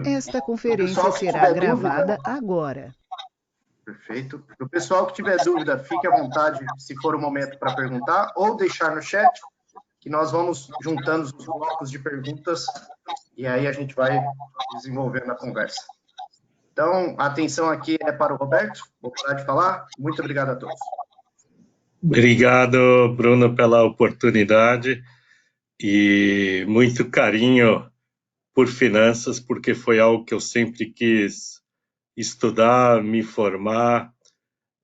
Esta O conferência pessoal que será tiver dúvida, gravada agora. perfeito. O pessoal que tiver dúvida, fique à vontade, se for o momento para perguntar, ou deixar no chat, que nós vamos juntando os blocos de perguntas e aí a gente vai desenvolvendo a conversa. Então, a atenção aqui é para o Roberto. Vou parar de falar. Muito obrigado a todos. Obrigado, Bruno, pela oportunidade e muito carinho por finanças, porque foi algo que eu sempre quis estudar, me formar,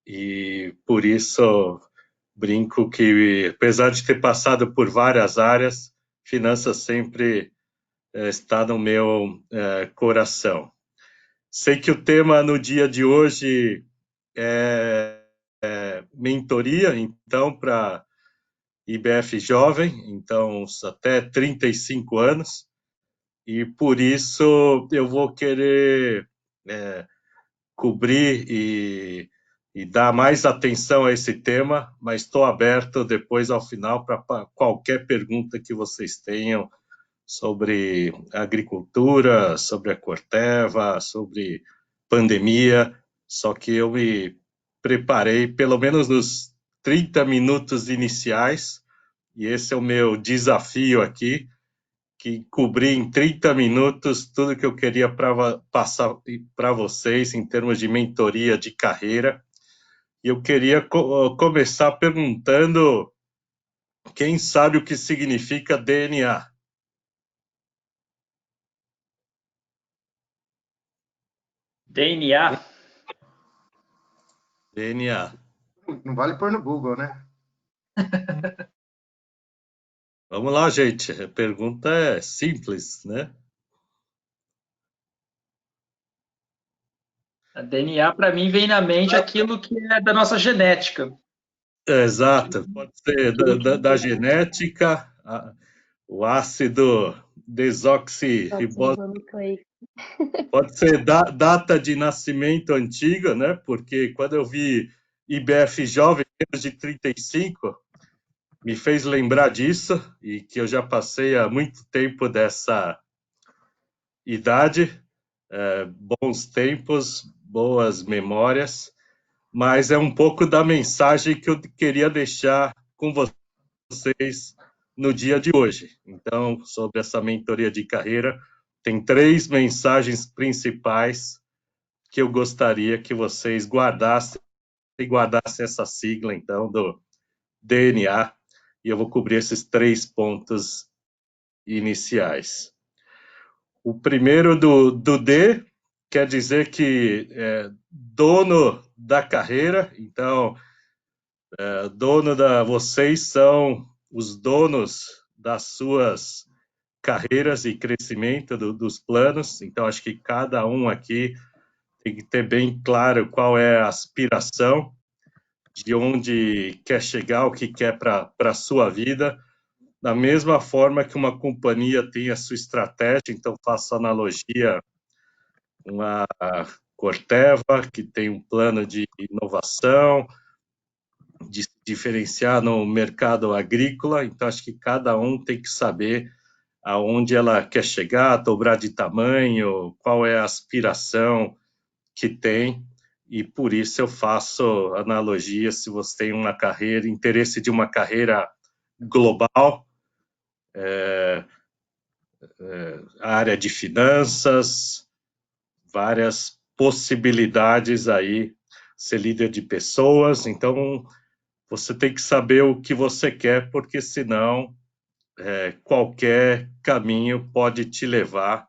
e por isso brinco que, apesar de ter passado por várias áreas, finanças sempre está no meu coração. Sei que o tema no dia de hoje é mentoria, então, para IBF jovem, então até 35 anos, e por isso eu vou querer cobrir e dar mais atenção a esse tema, mas estou aberto depois ao final para qualquer pergunta que vocês tenham sobre agricultura, sobre a Corteva, sobre pandemia, só que eu me preparei pelo menos nos 30 minutos iniciais, e esse é o meu desafio aqui, que cobri em 30 minutos tudo que eu queria passar para vocês em termos de mentoria de carreira. E eu queria começar perguntando quem sabe o que significa DNA. DNA. DNA. Não vale pôr no Google, né? Vamos lá, gente. A pergunta é simples, né? A DNA, para mim, vem na mente aquilo que é da nossa genética. Exato. Pode ser da genética, o ácido desoxirriboso. Pode ser data de nascimento antiga, né? Porque quando eu vi IBF jovem, menos de 35, me fez lembrar disso, e que eu já passei há muito tempo dessa idade, bons tempos, boas memórias, mas é um pouco da mensagem que eu queria deixar com vocês no dia de hoje. Então, sobre essa mentoria de carreira, tem 3 mensagens principais que eu gostaria que vocês guardassem essa sigla, então, do DNA, e eu vou cobrir esses 3 pontos iniciais. O primeiro do D quer dizer que é dono da carreira, então, vocês são os donos das suas carreiras e crescimento dos planos, então acho que cada um aqui tem que ter bem claro qual é a aspiração, de onde quer chegar, o que quer para a sua vida, da mesma forma que uma companhia tem a sua estratégia, então faço analogia com a Corteva, que tem um plano de inovação, de se diferenciar no mercado agrícola, então acho que cada um tem que saber aonde ela quer chegar, dobrar de tamanho, qual é a aspiração que tem, e por isso eu faço analogia, se você tem uma carreira, interesse de uma carreira global, área de finanças, várias possibilidades aí, ser líder de pessoas, então você tem que saber o que você quer, porque senão qualquer caminho pode te levar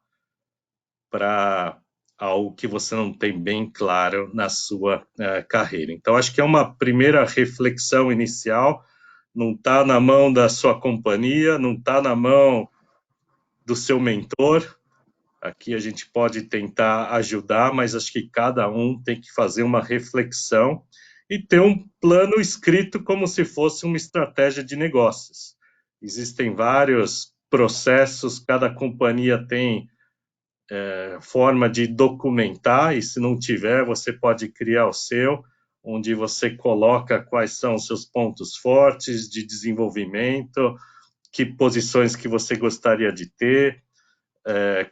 para algo que você não tem bem claro na sua carreira. Então, acho que é uma primeira reflexão inicial, não está na mão da sua companhia, não está na mão do seu mentor. Aqui a gente pode tentar ajudar, mas acho que cada um tem que fazer uma reflexão e ter um plano escrito como se fosse uma estratégia de negócios. Existem vários processos, cada companhia tem forma de documentar, e se não tiver, você pode criar o seu, onde você coloca quais são os seus pontos fortes de desenvolvimento, que posições que você gostaria de ter,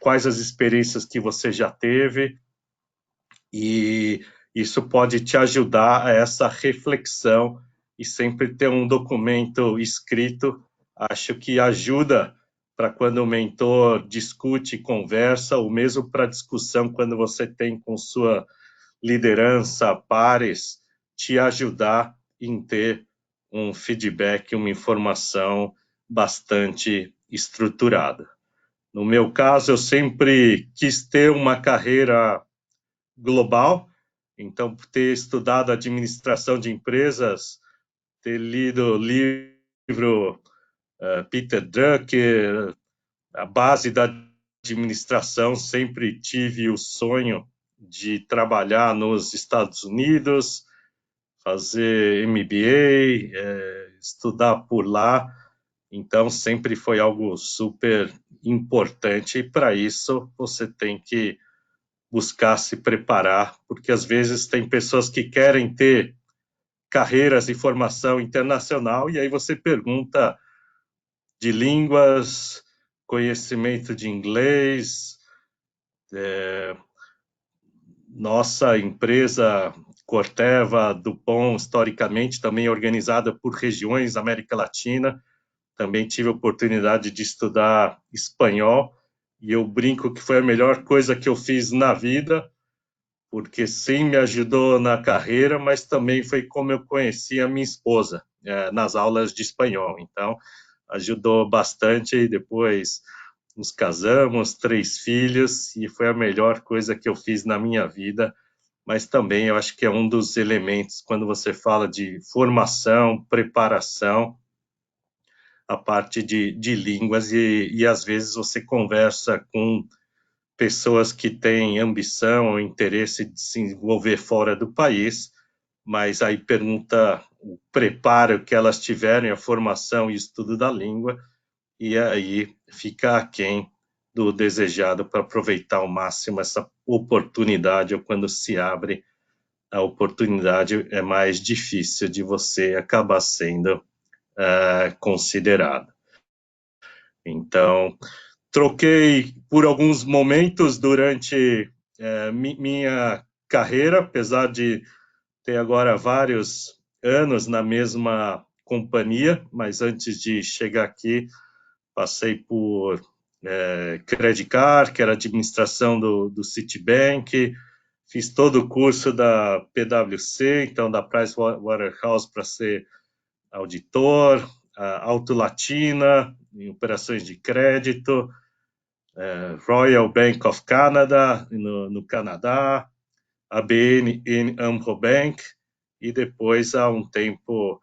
quais as experiências que você já teve, e isso pode te ajudar a essa reflexão, e sempre ter um documento escrito, acho que ajuda para quando o mentor discute, conversa, ou mesmo para discussão quando você tem com sua liderança, pares, te ajudar em ter um feedback, uma informação bastante estruturada. No meu caso, eu sempre quis ter uma carreira global, então, por ter estudado administração de empresas, ter lido o livro Peter Drucker, a base da administração, sempre tive o sonho de trabalhar nos Estados Unidos, fazer MBA, estudar por lá. Então, sempre foi algo super importante, e para isso você tem que buscar se preparar, porque às vezes tem pessoas que querem ter carreiras e formação internacional, e aí você pergunta de línguas, conhecimento de inglês. Nossa empresa Corteva, Dupont, historicamente também organizada por regiões, América Latina, também tive a oportunidade de estudar espanhol, e eu brinco que foi a melhor coisa que eu fiz na vida, porque sim, me ajudou na carreira, mas também foi como eu conheci a minha esposa, nas aulas de espanhol. Então, ajudou bastante, e depois nos casamos, 3 filhos, e foi a melhor coisa que eu fiz na minha vida. Mas também eu acho que é um dos elementos, quando você fala de formação, preparação, a parte de línguas, e às vezes você conversa com pessoas que têm ambição ou interesse de se desenvolver fora do país, mas aí pergunta o preparo que elas tiveram, a formação e estudo da língua, e aí fica aquém do desejado para aproveitar ao máximo essa oportunidade, ou quando se abre a oportunidade é mais difícil de você acabar sendo considerado. Então, troquei por alguns momentos durante minha carreira, apesar de ter agora vários anos na mesma companhia, mas antes de chegar aqui, passei por Credit Card, que era administração do Citibank, fiz todo o curso da PwC, então da Pricewaterhouse, para ser auditor, Auto Latina, em operações de crédito, Royal Bank of Canada, no Canadá, ABN AMRO Bank, e depois, há um tempo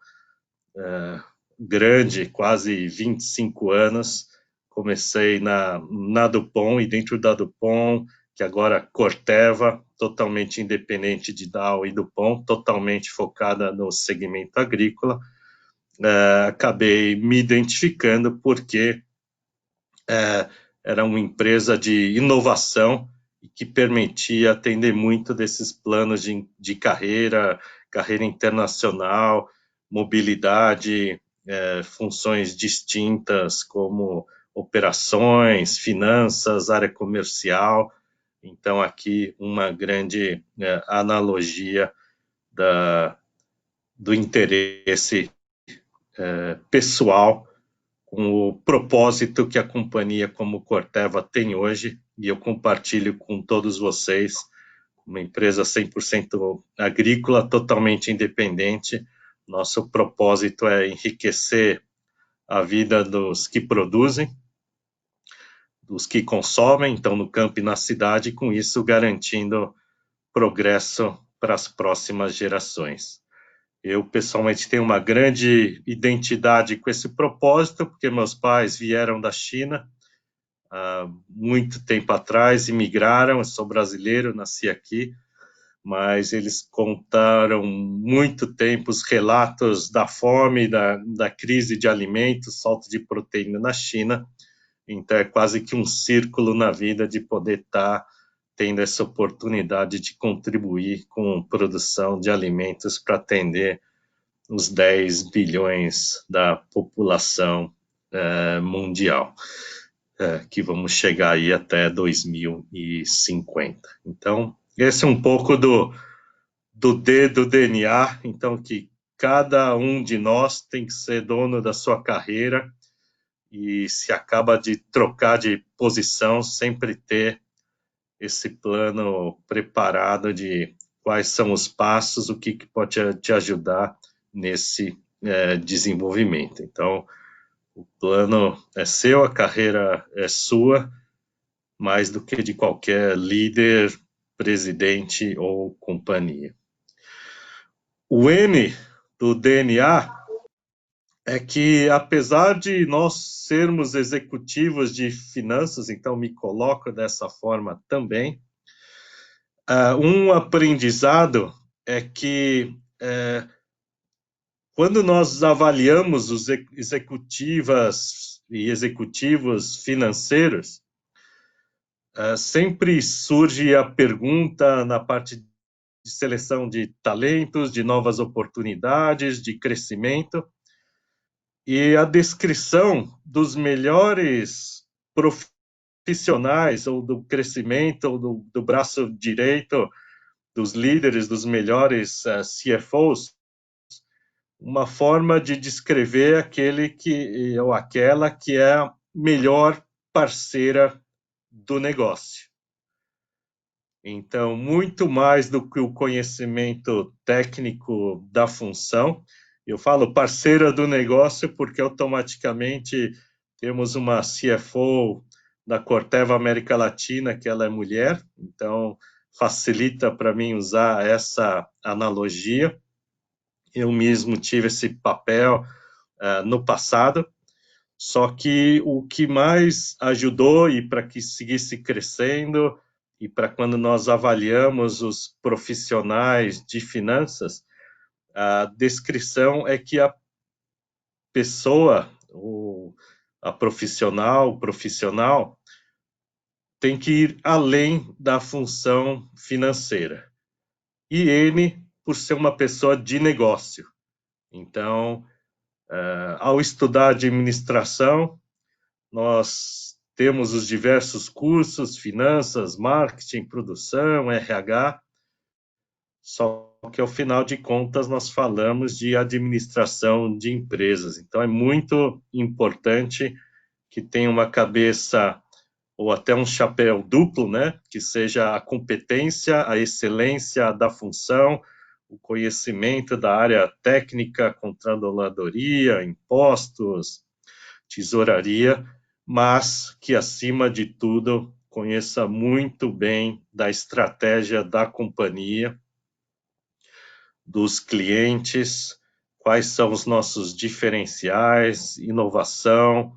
grande, quase 25 anos, comecei na Dupont, e dentro da Dupont, que agora Corteva, totalmente independente de Dow e Dupont, totalmente focada no segmento agrícola, acabei me identificando porque era uma empresa de inovação e que permitia atender muito desses planos de carreira internacional, mobilidade, funções distintas como operações, finanças, área comercial. Então, aqui uma grande analogia do interesse pessoal com o propósito que a companhia como Corteva tem hoje, e eu compartilho com todos vocês, uma empresa 100% agrícola, totalmente independente. Nosso propósito é enriquecer a vida dos que produzem, dos que consomem, então no campo e na cidade, e com isso garantindo progresso para as próximas gerações. Eu, pessoalmente, tenho uma grande identidade com esse propósito, porque meus pais vieram da China há muito tempo atrás, imigraram, eu sou brasileiro, nasci aqui, mas eles contaram muito tempo os relatos da fome, da crise de alimentos, falta de proteína na China. Então, é quase que um círculo na vida de poder estar tendo essa oportunidade de contribuir com a produção de alimentos para atender os 10 bilhões da população mundial. que vamos chegar aí até 2050. Então, esse é um pouco do D do DNA, então que cada um de nós tem que ser dono da sua carreira e se acaba de trocar de posição, sempre ter esse plano preparado de quais são os passos, o que pode te ajudar nesse desenvolvimento. Então, o plano é seu, a carreira é sua, mais do que de qualquer líder, presidente ou companhia. O N do DNA é que, apesar de nós sermos executivos de finanças, então me coloco dessa forma também, um aprendizado é que quando nós avaliamos os executivas e executivos financeiros, sempre surge a pergunta na parte de seleção de talentos, de novas oportunidades, de crescimento, e a descrição dos melhores profissionais, ou do crescimento, ou do braço direito, dos líderes, dos melhores CFOs, uma forma de descrever aquele que, ou aquela que é a melhor parceira do negócio. Então, muito mais do que o conhecimento técnico da função, eu falo parceira do negócio porque automaticamente temos uma CFO da Corteva América Latina, que ela é mulher, então facilita para mim usar essa analogia. Eu mesmo tive esse papel no passado, só que o que mais ajudou e para que seguisse crescendo e para quando nós avaliamos os profissionais de finanças, a descrição é que a pessoa, a profissional, o profissional, tem que ir além da função financeira. E ele, por ser uma pessoa de negócio. Então, ao estudar administração, nós temos os diversos cursos, finanças, marketing, produção, RH, só que ao final de contas nós falamos de administração de empresas. Então é muito importante que tenha uma cabeça ou até um chapéu duplo, né? Que seja a competência, a excelência da função, o conhecimento da área técnica, controladoria, impostos, tesouraria, mas que, acima de tudo, conheça muito bem da estratégia da companhia, dos clientes, quais são os nossos diferenciais, inovação,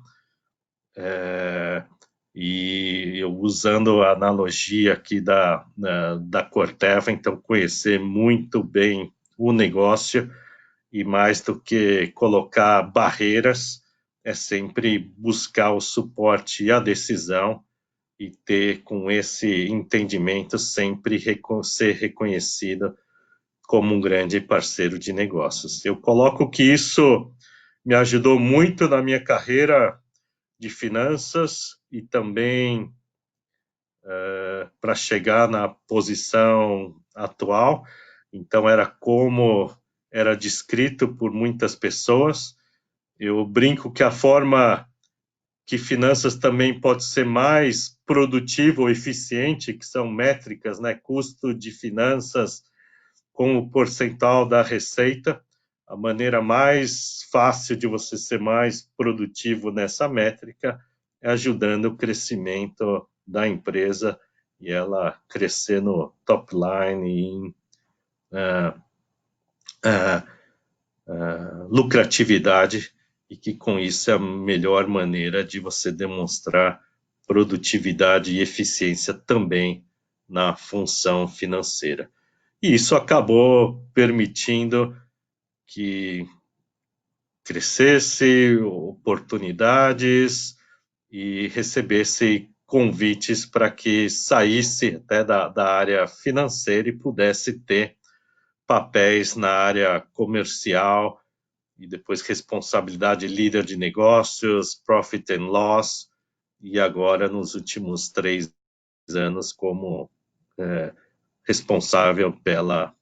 e eu usando a analogia aqui da Corteva, então conhecer muito bem o negócio e mais do que colocar barreiras, é sempre buscar o suporte e a decisão e ter com esse entendimento sempre ser reconhecido como um grande parceiro de negócios. Eu coloco que isso me ajudou muito na minha carreira de finanças e também para chegar na posição atual. Então, era como era descrito por muitas pessoas. Eu brinco que a forma que finanças também pode ser mais produtivo ou eficiente, que são métricas, né? Custo de finanças como percentual da receita. A maneira mais fácil de você ser mais produtivo nessa métrica é ajudando o crescimento da empresa e ela crescer no top line em lucratividade, e que com isso é a melhor maneira de você demonstrar produtividade e eficiência também na função financeira. E isso acabou permitindo que crescesse oportunidades e recebesse convites para que saísse até da área financeira e pudesse ter papéis na área comercial e depois responsabilidade líder de negócios, profit and loss, e agora nos últimos 3 anos como responsável pela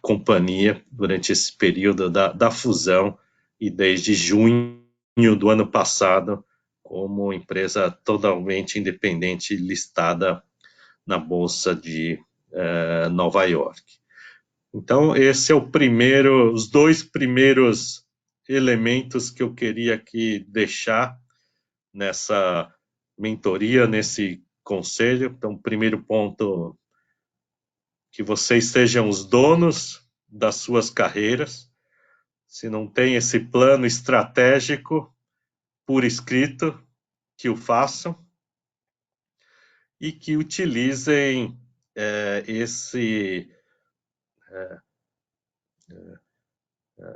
companhia durante esse período da fusão e desde junho do ano passado como empresa totalmente independente listada na Bolsa de Nova York. Então, esse é os 2 primeiros elementos que eu queria aqui deixar nessa mentoria, nesse conselho. Então, o primeiro ponto, que vocês sejam os donos das suas carreiras. Se não tem esse plano estratégico por escrito, que o façam e que utilizem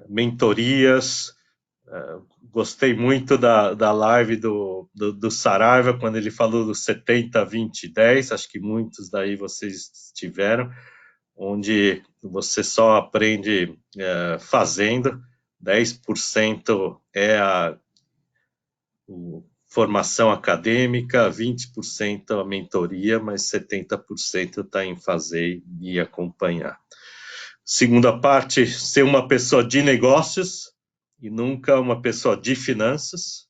mentorias. Gostei muito da live do Saraiva, quando ele falou do 70, 20, 10, acho que muitos daí vocês tiveram, onde você só aprende fazendo, 10% é a formação acadêmica, 20% a mentoria, mas 70% está em fazer e acompanhar. Segunda parte, ser uma pessoa de negócios e nunca uma pessoa de finanças,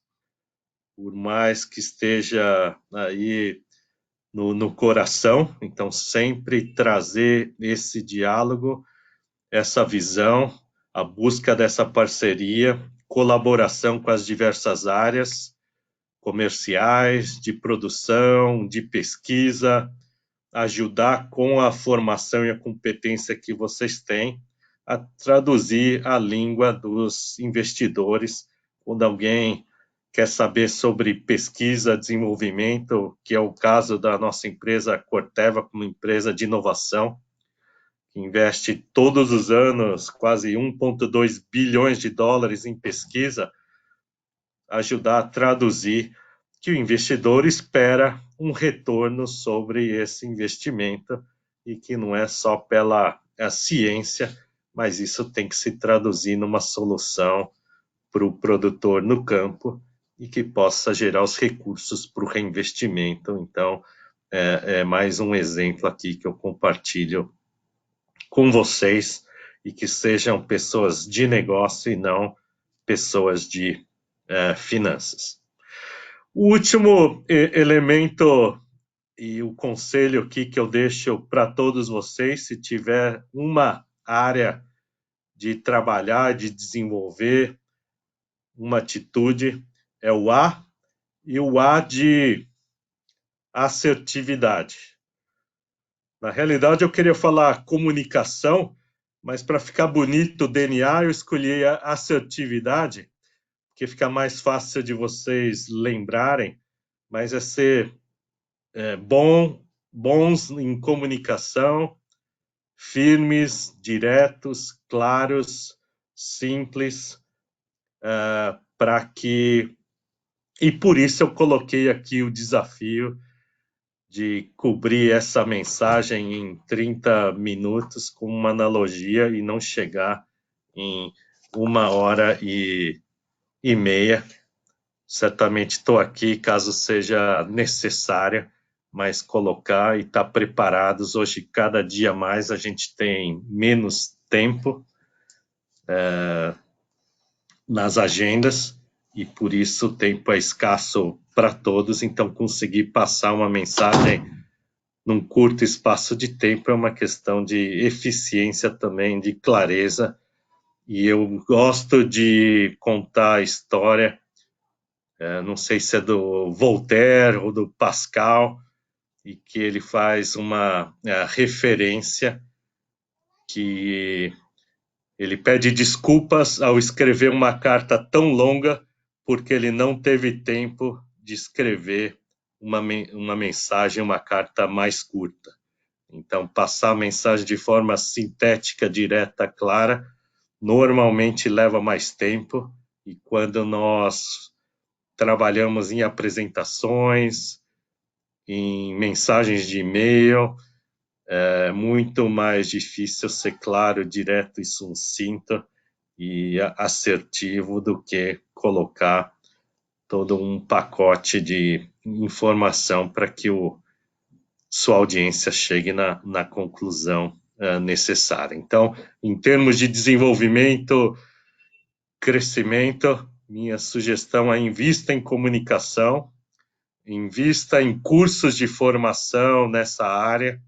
por mais que esteja aí no coração. Então, sempre trazer esse diálogo, essa visão, a busca dessa parceria, colaboração com as diversas áreas comerciais, de produção, de pesquisa, ajudar com a formação e a competência que vocês têm a traduzir a língua dos investidores. Quando alguém quer saber sobre pesquisa, desenvolvimento, que é o caso da nossa empresa Corteva, como empresa de inovação, que investe todos os anos quase 1,2 bilhões de dólares em pesquisa, ajudar a traduzir que o investidor espera um retorno sobre esse investimento e que não é só pela ciência, mas isso tem que se traduzir numa solução para o produtor no campo e que possa gerar os recursos para o reinvestimento. Então, é mais um exemplo aqui que eu compartilho com vocês e que sejam pessoas de negócio e não pessoas de finanças. O último elemento e o conselho aqui que eu deixo para todos vocês, se tiver uma área de trabalhar, de desenvolver, uma atitude, é o A, e o A de assertividade. Na realidade, eu queria falar comunicação, mas para ficar bonito o DNA, eu escolhi a assertividade, que fica mais fácil de vocês lembrarem, mas é ser bons em comunicação, firmes, diretos, claros, simples, para que... E por isso eu coloquei aqui o desafio de cobrir essa mensagem em 30 minutos com uma analogia e não chegar em 1h30. Certamente estou aqui caso seja necessário, mas colocar e estar preparados. Hoje, cada dia mais, a gente tem menos tempo nas agendas e, por isso, o tempo é escasso para todos. Então, conseguir passar uma mensagem num curto espaço de tempo é uma questão de eficiência também, de clareza. E eu gosto de contar a história, não sei se é do Voltaire ou do Pascal, e que ele faz uma referência que ele pede desculpas ao escrever uma carta tão longa porque ele não teve tempo de escrever uma mensagem, uma carta mais curta. Então, passar a mensagem de forma sintética, direta, clara, normalmente leva mais tempo, e quando nós trabalhamos em apresentações, em mensagens de e-mail, é muito mais difícil ser claro, direto e sucinto e assertivo do que colocar todo um pacote de informação para que sua audiência chegue na conclusão necessária. Então, em termos de desenvolvimento, crescimento, minha sugestão é invista em comunicação, invista em cursos de formação nessa área.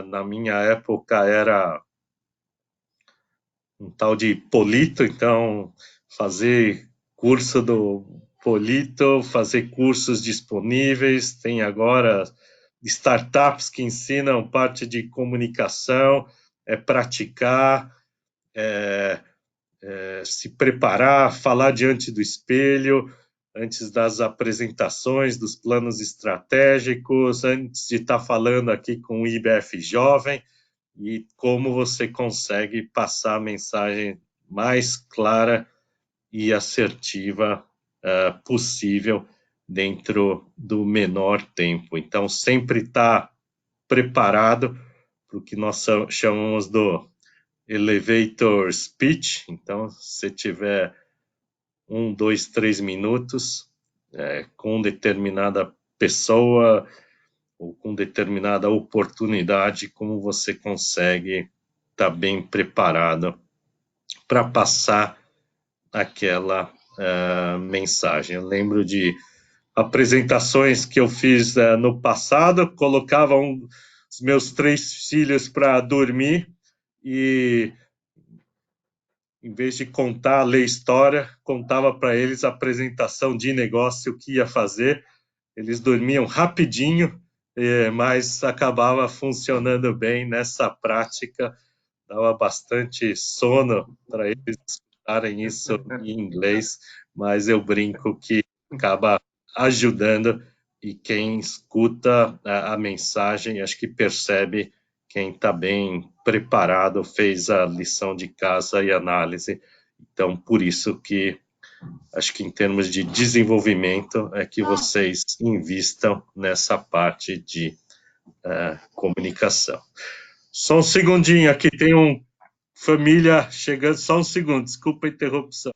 Na minha época era um tal de Polito, então fazer curso do Polito, fazer cursos disponíveis, tem agora startups que ensinam parte de comunicação, praticar, se preparar, falar diante do espelho, antes das apresentações, dos planos estratégicos, antes de estar falando aqui com o IBF Jovem, e como você consegue passar a mensagem mais clara e assertiva possível dentro do menor tempo. Então, sempre estar preparado para o que nós chamamos do elevator speech. Então, se tiver 1, 2, 3 minutos com determinada pessoa ou com determinada oportunidade, como você consegue estar bem preparado para passar aquela mensagem. Eu lembro de apresentações que eu fiz no passado, colocava os meus 3 filhos para dormir e, em vez de ler história, contava para eles a apresentação de negócio que ia fazer. Eles dormiam rapidinho, mas acabava funcionando bem nessa prática, dava bastante sono para eles escutarem isso em inglês, mas eu brinco que acaba ajudando, e quem escuta a mensagem, acho que percebe quem está bem preparado, fez a lição de casa e análise. Então, por isso que acho que em termos de desenvolvimento é que vocês invistam nessa parte de comunicação. Só um segundinho, aqui tem família chegando, só um segundo, desculpa a interrupção.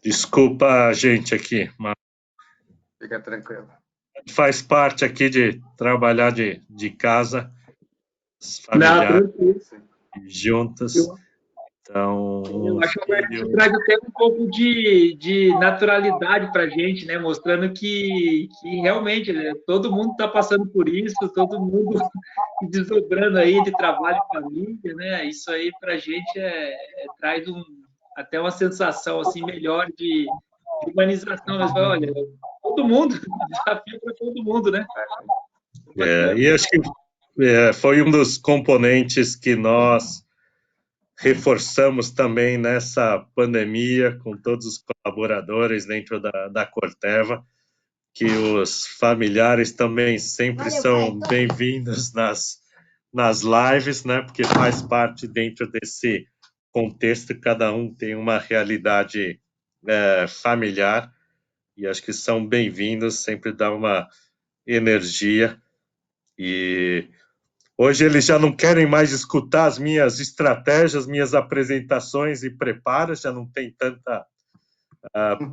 Desculpa, gente, aqui, mas Fica tranquilo. faz parte aqui de trabalhar de casa, familiares juntos. Então, eu acho que isso traz até um pouco de naturalidade para a gente, né? Mostrando que realmente, né, todo mundo está passando por isso, todo mundo se desdobrando aí de trabalho e família, né? Isso aí para a gente traz até uma sensação assim melhor de humanização. Mas olha, todo mundo, desafio para todo mundo, né? E acho que foi um dos componentes que nós reforçamos também nessa pandemia, com todos os colaboradores dentro da Corteva, que os familiares também sempre são bem-vindos nas lives, né? Porque faz parte dentro desse contexto, cada um tem uma realidade familiar, e acho que são bem-vindos, sempre dá uma energia. E hoje eles já não querem mais escutar as minhas estratégias, minhas apresentações e preparos, já não tem tanta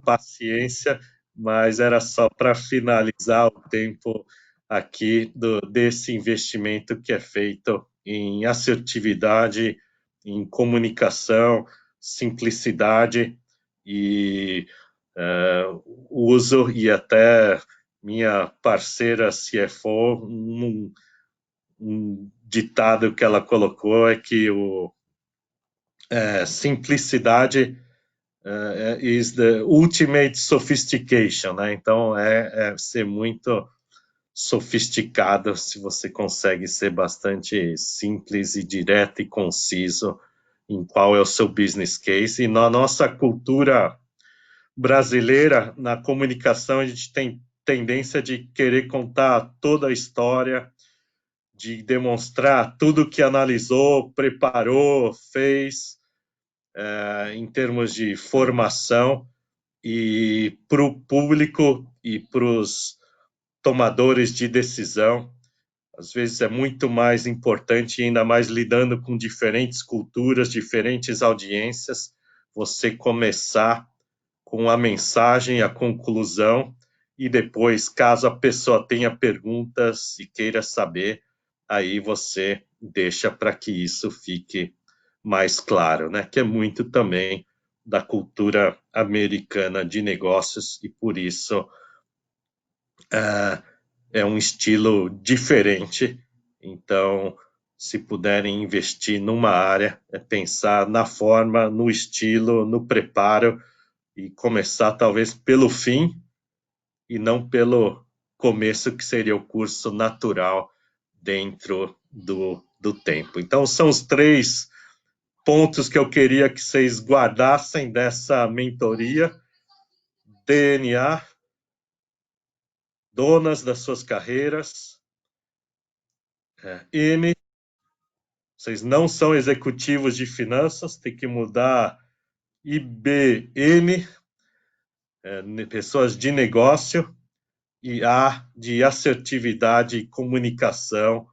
paciência, mas era só para finalizar o tempo aqui desse investimento que é feito em assertividade, em comunicação, simplicidade e uso, e até minha parceira CFO, um ditado que ela colocou é que simplicidade is the ultimate sophistication, né? Então, ser muito sofisticado se você consegue ser bastante simples e direto e conciso em qual é o seu business case. E na nossa cultura brasileira, na comunicação, a gente tem tendência de querer contar toda a história, de demonstrar tudo que analisou, preparou, fez, em termos de formação, e para o público e para os tomadores de decisão, às vezes é muito mais importante, ainda mais lidando com diferentes culturas, diferentes audiências, você começar com a mensagem, a conclusão, e depois, caso a pessoa tenha perguntas e queira saber, aí você deixa para que isso fique mais claro, né? Que é muito também da cultura americana de negócios, e por isso é um estilo diferente. Então, se puderem investir numa área, é pensar na forma, no estilo, no preparo, e começar talvez pelo fim e não pelo começo, que seria o curso natural dentro do tempo. Então, são os 3 pontos que eu queria que vocês guardassem dessa mentoria. DNA, donas das suas carreiras. M, vocês não são executivos de finanças, tem que mudar. IBN, pessoas de negócio. E A, de assertividade e comunicação.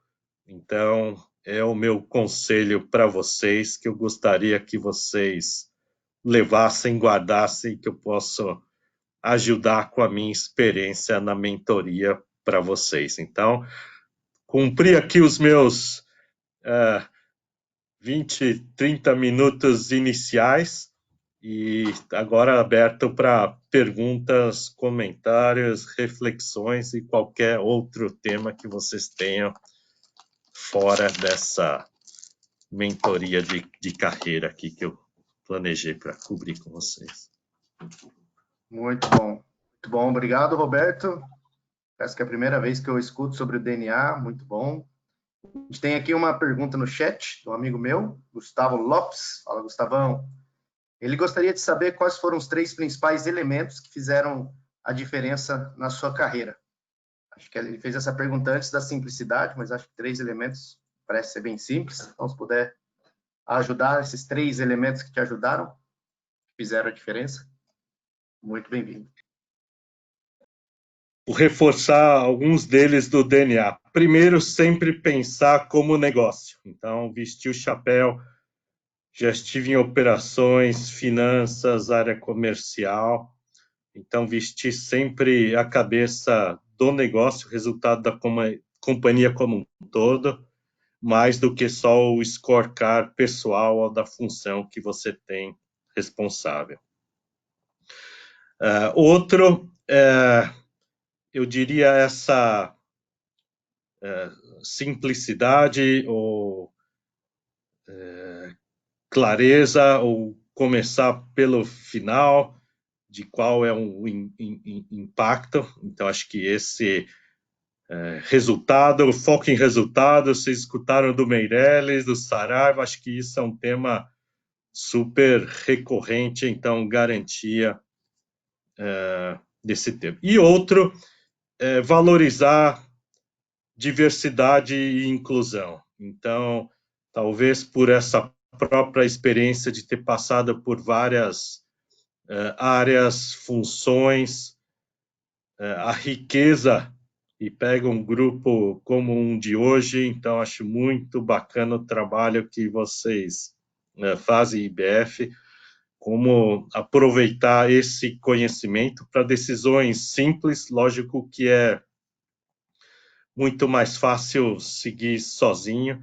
Então, é o meu conselho para vocês, que eu gostaria que vocês levassem, guardassem, que eu posso ajudar com a minha experiência na mentoria para vocês. Então, cumpri aqui os meus 20, 30 minutos iniciais, e agora aberto para perguntas, comentários, reflexões e qualquer outro tema que vocês tenham fora dessa mentoria de carreira aqui que eu planejei para cobrir com vocês. Muito bom. Muito bom. Obrigado, Roberto. Parece que é a primeira vez que eu escuto sobre o DNA. Muito bom. A gente tem aqui uma pergunta no chat de um amigo meu, Gustavo Lopes. Fala, Gustavão. Ele gostaria de saber quais foram os 3 principais elementos que fizeram a diferença na sua carreira. Acho que ele fez essa pergunta antes da simplicidade, mas acho que 3 elementos parece ser bem simples. Então, se puder ajudar esses 3 elementos que te ajudaram, que fizeram a diferença, muito bem-vindo. Vou reforçar alguns deles do DNA. Primeiro, sempre pensar como negócio. Então, vestir o chapéu. Já estive em operações, finanças, área comercial. Então, vestir sempre a cabeça do negócio, resultado da companhia como um todo, mais do que só o scorecard pessoal ou da função que você tem responsável. Outro, eu diria essa simplicidade ou clareza, ou começar pelo final, de qual é o impacto. Então, acho que esse resultado, foco em resultado, vocês escutaram do Meirelles, do Saraiva, acho que isso é um tema super recorrente, então garantia desse tema. E outro, valorizar diversidade e inclusão. Então, talvez por essa própria experiência de ter passado por várias áreas, funções, a riqueza, e pega um grupo como um de hoje, então acho muito bacana o trabalho que vocês fazem, IBF, como aproveitar esse conhecimento para decisões simples. Lógico que é muito mais fácil seguir sozinho,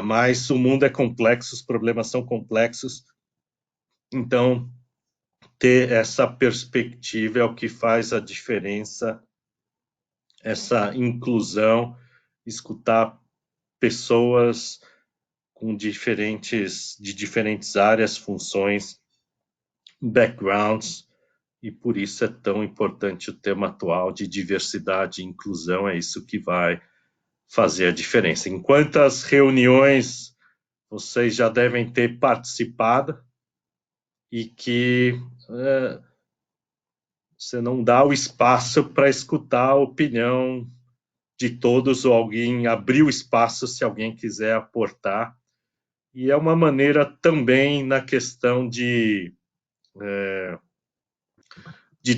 mas o mundo é complexo, os problemas são complexos, então ter essa perspectiva é o que faz a diferença, essa inclusão, escutar pessoas de diferentes áreas, funções, backgrounds, e por isso é tão importante o tema atual de diversidade e inclusão. É isso que vai fazer a diferença. Em quantas reuniões vocês já devem ter participado e que você não dá o espaço para escutar a opinião de todos, ou alguém abrir o espaço se alguém quiser aportar. E é uma maneira também na questão de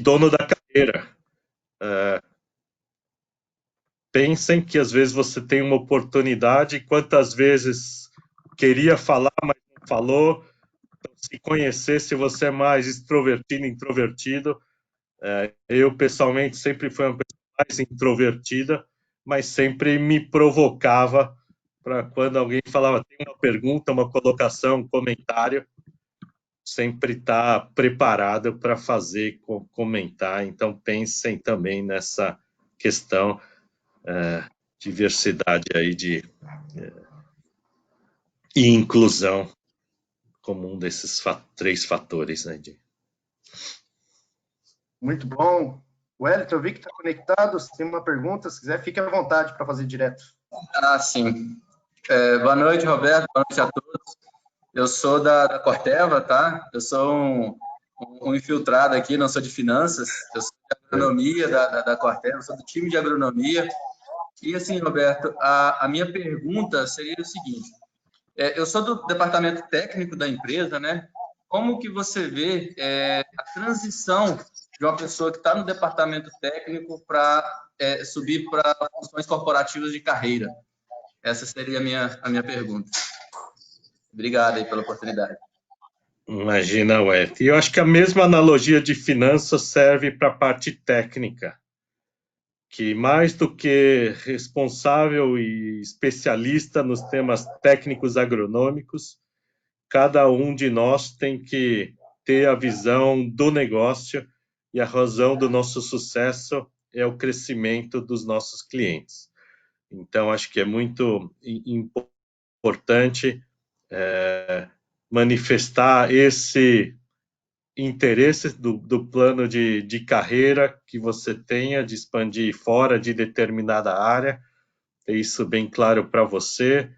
dono da carreira. Pensem que às vezes você tem uma oportunidade, quantas vezes queria falar, mas não falou. Então, se conhecer, se você é mais extrovertido, introvertido. Eu, pessoalmente, sempre fui uma pessoa mais introvertida, mas sempre me provocava para quando alguém falava, tem uma pergunta, uma colocação, um comentário, sempre estar preparado para fazer, comentar. Então, pensem também nessa questão diversidade aí e inclusão como um desses 3 fatores, né? Muito bom. Wellington, eu vi que está conectado. Se tem uma pergunta, se quiser, fique à vontade para fazer direto. Sim. Boa noite, Roberto. Boa noite a todos. Eu sou da Corteva, tá? Eu sou um infiltrado aqui, não sou de finanças. Eu sou de agronomia da Corteva, sou do time de agronomia. E assim, Roberto, a minha pergunta seria o seguinte. Eu sou do departamento técnico da empresa, né? Como que você vê a transição de uma pessoa que está no departamento técnico para subir para funções corporativas de carreira? Essa seria a minha pergunta. Obrigado aí pela oportunidade. Imagina, Wellington. E eu acho que a mesma analogia de finanças serve para a parte técnica, que mais do que responsável e especialista nos temas técnicos agronômicos, cada um de nós tem que ter a visão do negócio, e a razão do nosso sucesso é o crescimento dos nossos clientes. Então, acho que é muito importante manifestar esse interesse do plano de carreira que você tenha, de expandir fora de determinada área, ter isso bem claro para você,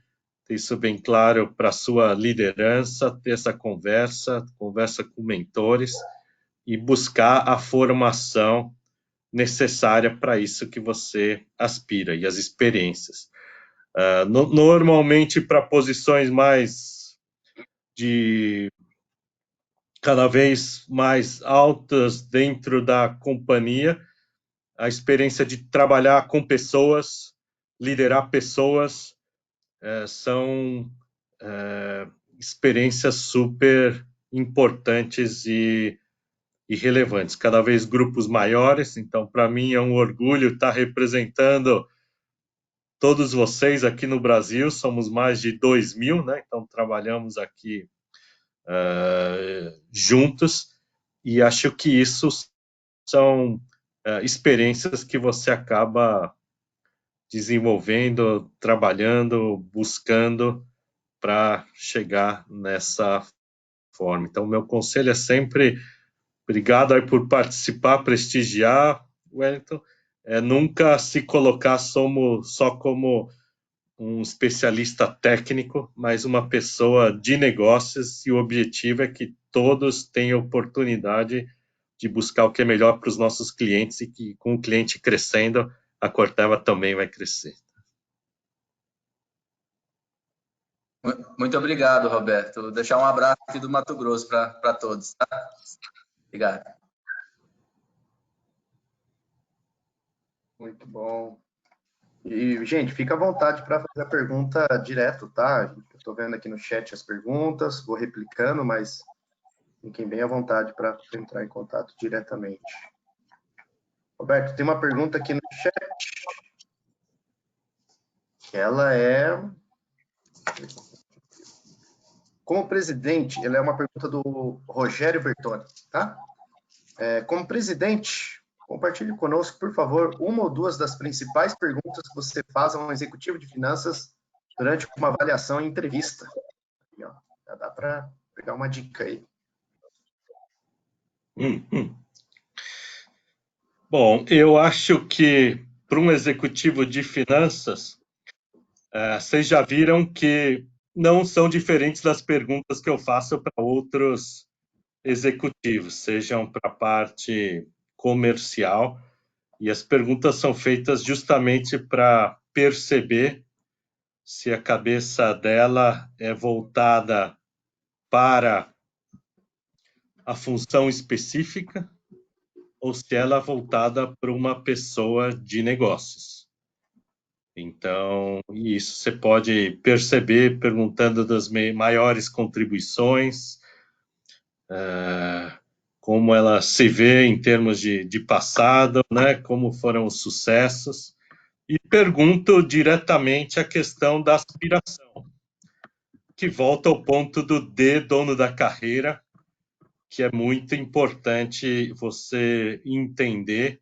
ter isso bem claro para a sua liderança, ter essa conversa com mentores e buscar a formação necessária para isso que você aspira e as experiências. Normalmente, para posições mais cada vez mais altas dentro da companhia, a experiência de trabalhar com pessoas, liderar pessoas, são experiências super importantes e relevantes. Cada vez grupos maiores, então para mim é um orgulho estar representando todos vocês aqui no Brasil. Somos mais de 2.000, né? Então trabalhamos aqui juntos, e acho que isso são experiências que você acaba desenvolvendo, trabalhando, buscando para chegar nessa forma. Então, meu conselho é sempre, obrigado aí por participar, prestigiar, Wellington, nunca se colocar só como um especialista técnico, mas uma pessoa de negócios, e o objetivo é que todos tenham oportunidade de buscar o que é melhor para os nossos clientes, e que com o cliente crescendo, a Corteva também vai crescer. Muito obrigado, Roberto. Vou deixar um abraço aqui do Mato Grosso para todos, tá? Obrigado. Muito bom. E, gente, fica à vontade para fazer a pergunta direto, tá? Eu estou vendo aqui no chat as perguntas, vou replicando, mas fiquem bem à vontade para entrar em contato diretamente. Roberto, tem uma pergunta aqui no chat. Ela é... Como presidente, ela é uma pergunta do Rogério Bertoni, tá? Como presidente, compartilhe conosco, por favor, uma ou duas das principais perguntas que você faz a um executivo de finanças durante uma avaliação em entrevista. Aqui, ó, já dá para pegar uma dica aí. Bom, eu acho que para um executivo de finanças, vocês já viram que não são diferentes das perguntas que eu faço para outros executivos, sejam para a parte comercial, e as perguntas são feitas justamente para perceber se a cabeça dela é voltada para a função específica ou se ela é voltada para uma pessoa de negócios. Então, isso você pode perceber perguntando das maiores contribuições, como ela se vê em termos de passado, né? Como foram os sucessos, e pergunto diretamente a questão da aspiração, que volta ao ponto do D, dono da carreira, que é muito importante você entender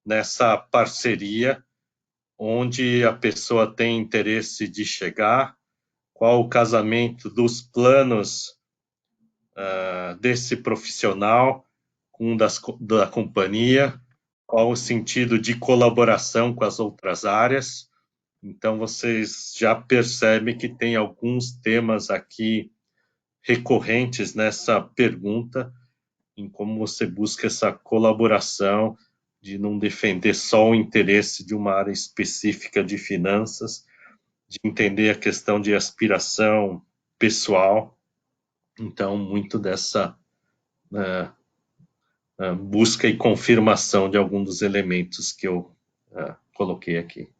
nessa parceria, onde a pessoa tem interesse de chegar, qual o casamento dos planos desse profissional com da companhia, qual o sentido de colaboração com as outras áreas. Então, vocês já percebem que tem alguns temas aqui recorrentes nessa pergunta, em como você busca essa colaboração, de não defender só o interesse de uma área específica de finanças, de entender a questão de aspiração pessoal. Então, muito dessa busca e confirmação de algum dos elementos que eu coloquei aqui.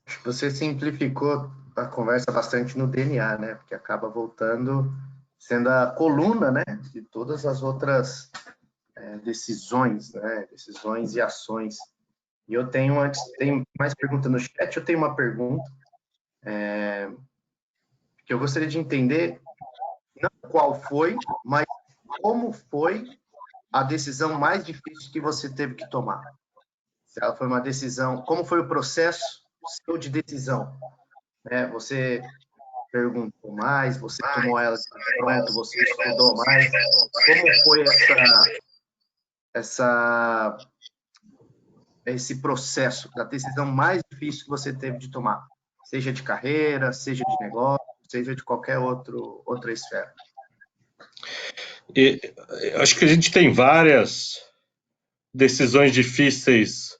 Acho que você simplificou a conversa bastante no DNA, né? Porque acaba voltando, sendo a coluna, né, de todas as outras decisões, né? Decisões e ações. E eu tenho, antes, tem mais pergunta no chat, eu tenho uma pergunta que eu gostaria de entender, não qual foi, mas como foi a decisão mais difícil que você teve que tomar. Se ela foi uma decisão, como foi o processo seu de decisão? Né? Você perguntou mais, você tomou ela pronto, você estudou mais. Como foi esse processo da decisão mais difícil que você teve de tomar? Seja de carreira, seja de negócio, seja de qualquer outra esfera. Acho que a gente tem várias decisões difíceis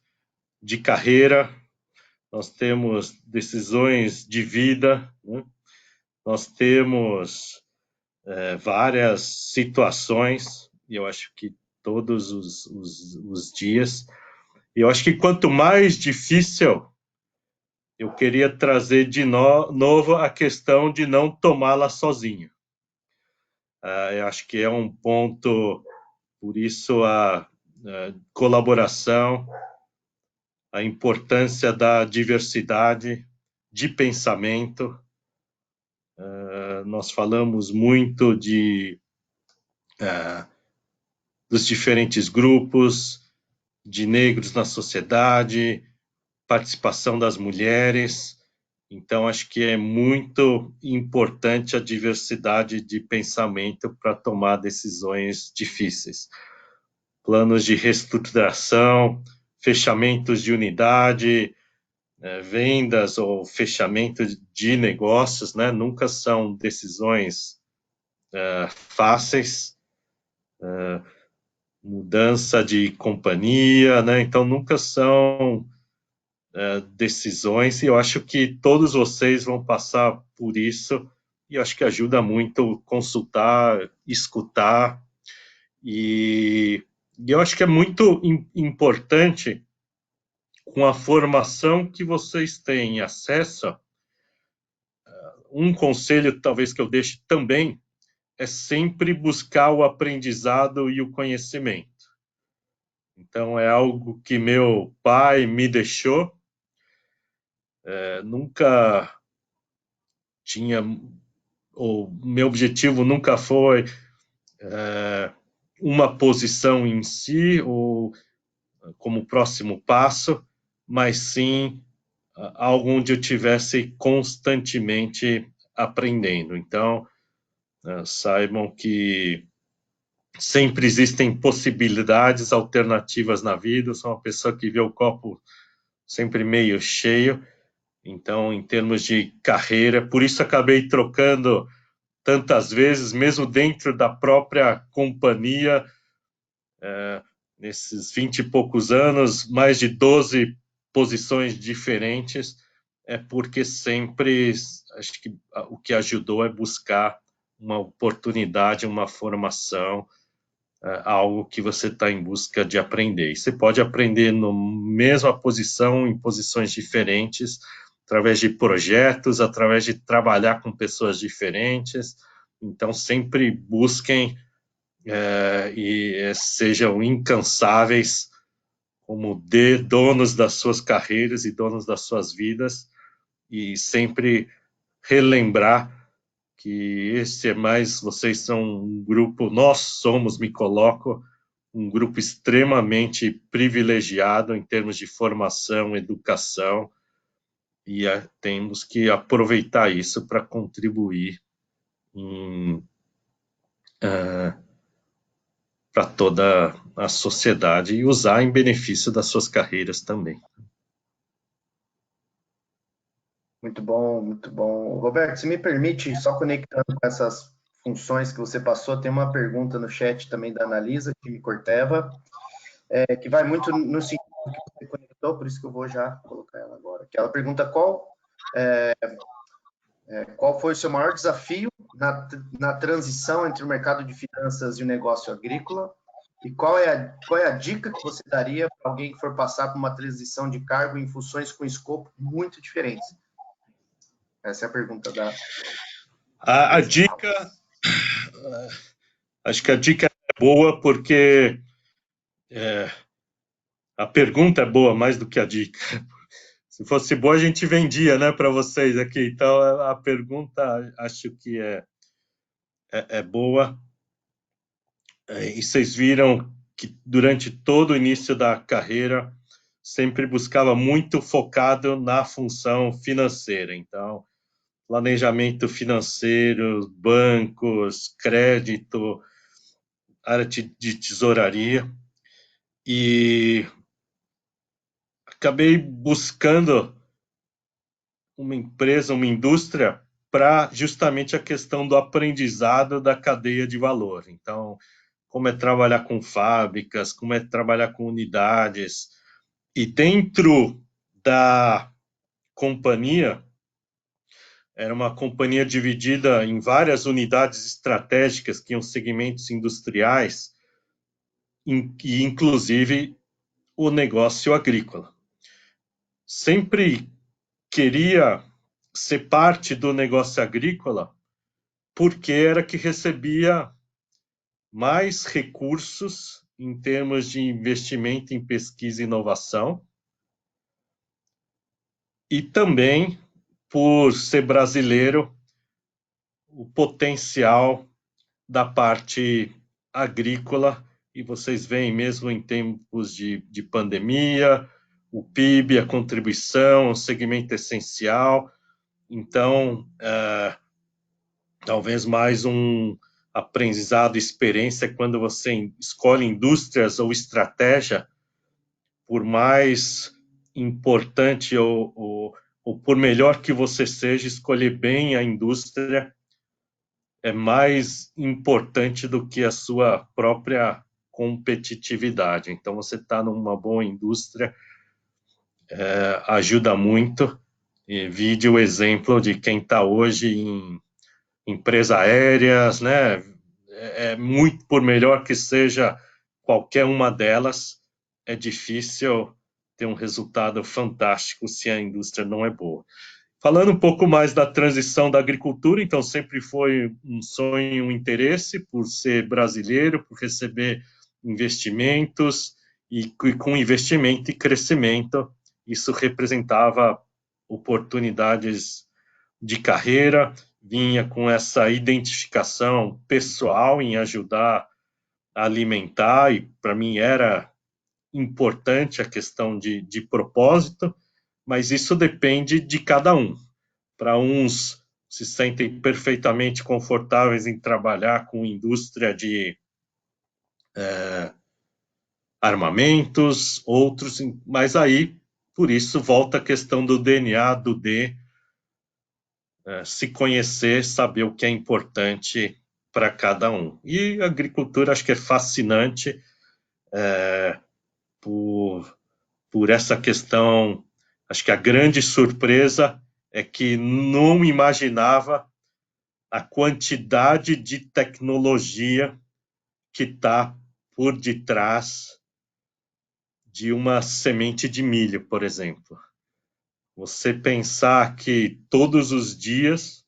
de carreira, nós temos decisões de vida, né? Nós temos várias situações, e eu acho que todos os dias, e eu acho que quanto mais difícil, eu queria trazer de novo a questão de não tomá-la sozinho. Eu acho que é um ponto, por isso a colaboração, a importância da diversidade de pensamento. Nós falamos muito dos diferentes grupos, de negros na sociedade, participação das mulheres. Então, acho que é muito importante a diversidade de pensamento para tomar decisões difíceis. Planos de reestruturação, fechamentos de unidade, vendas ou fechamento de negócios, né? Nunca são decisões fáceis. Mudança de companhia, né? Então, nunca são decisões, e eu acho que todos vocês vão passar por isso, e eu acho que ajuda muito consultar, escutar, e eu acho que é muito importante, com a formação que vocês têm acesso, um conselho talvez que eu deixe também, é sempre buscar o aprendizado e o conhecimento. Então, é algo que meu pai me deixou, nunca tinha, o meu objetivo nunca foi uma posição em si, ou como próximo passo, mas sim algo onde eu tivesse constantemente aprendendo. Então, saibam que sempre existem possibilidades alternativas na vida. Eu sou uma pessoa que vê o copo sempre meio cheio, Então, em termos de carreira, por isso acabei trocando tantas vezes, mesmo dentro da própria companhia, nesses 20 e poucos anos, mais de 12 posições diferentes, porque sempre, acho que o que ajudou é buscar uma oportunidade, uma formação, algo que você está em busca de aprender. E você pode aprender na mesma posição, em posições diferentes, através de projetos, através de trabalhar com pessoas diferentes. Então, sempre busquem e sejam incansáveis como donos das suas carreiras e donos das suas vidas, e sempre relembrar que vocês são um grupo, nós somos, me coloco, um grupo extremamente privilegiado em termos de formação, educação, e temos que aproveitar isso para contribuir para toda a sociedade e usar em benefício das suas carreiras também. Muito bom, muito bom. Roberto, se me permite, só conectando com essas funções que você passou, tem uma pergunta no chat também da Analisa, que me Corteva, que vai muito no sentido que você conectou, por isso que eu vou já colocar ela agora. Que ela pergunta qual foi o seu maior desafio na transição entre o mercado de finanças e o negócio agrícola, e qual é a dica que você daria para alguém que for passar por uma transição de cargo em funções com escopo muito diferentes? Essa é a pergunta da... A dica... Acho que a dica é boa porque a pergunta é boa mais do que a dica. Se fosse boa, a gente vendia, né, para vocês aqui. Então, a pergunta acho que é boa. E vocês viram que durante todo o início da carreira sempre buscava muito focado na função financeira. Então, planejamento financeiro, bancos, crédito, área de tesouraria. E acabei buscando uma empresa, uma indústria, para justamente a questão do aprendizado da cadeia de valor. Então, como é trabalhar com fábricas, como é trabalhar com unidades. E dentro da companhia, era uma companhia dividida em várias unidades estratégicas, que tinham segmentos industriais, e inclusive o negócio agrícola. Sempre queria ser parte do negócio agrícola porque era que recebia mais recursos em termos de investimento em pesquisa e inovação, e também por ser brasileiro, o potencial da parte agrícola, e vocês veem mesmo em tempos de pandemia, o PIB, a contribuição, o segmento essencial. Então, talvez mais um aprendizado, experiência, quando você escolhe indústrias ou estratégia, por mais importante ou por melhor que você seja, escolher bem a indústria é mais importante do que a sua própria competitividade. Então, você está numa boa indústria, ajuda muito. E vide o exemplo de quem está hoje em empresas aéreas, né? Muito, por melhor que seja qualquer uma delas, é difícil ter um resultado fantástico se a indústria não é boa. Falando um pouco mais da transição da agricultura, então sempre foi um sonho, um interesse por ser brasileiro, por receber investimentos, e com investimento e crescimento, isso representava oportunidades de carreira, vinha com essa identificação pessoal em ajudar a alimentar, e para mim era importante a questão de propósito, mas isso depende de cada um. Para uns se sentem perfeitamente confortáveis em trabalhar com indústria de armamentos, outros, mas aí por isso volta a questão do DNA, do D, se conhecer, saber o que é importante para cada um. E a agricultura acho que é fascinante por essa questão. Acho que a grande surpresa é que não imaginava a quantidade de tecnologia que está por detrás de uma semente de milho, por exemplo. Você pensar que todos os dias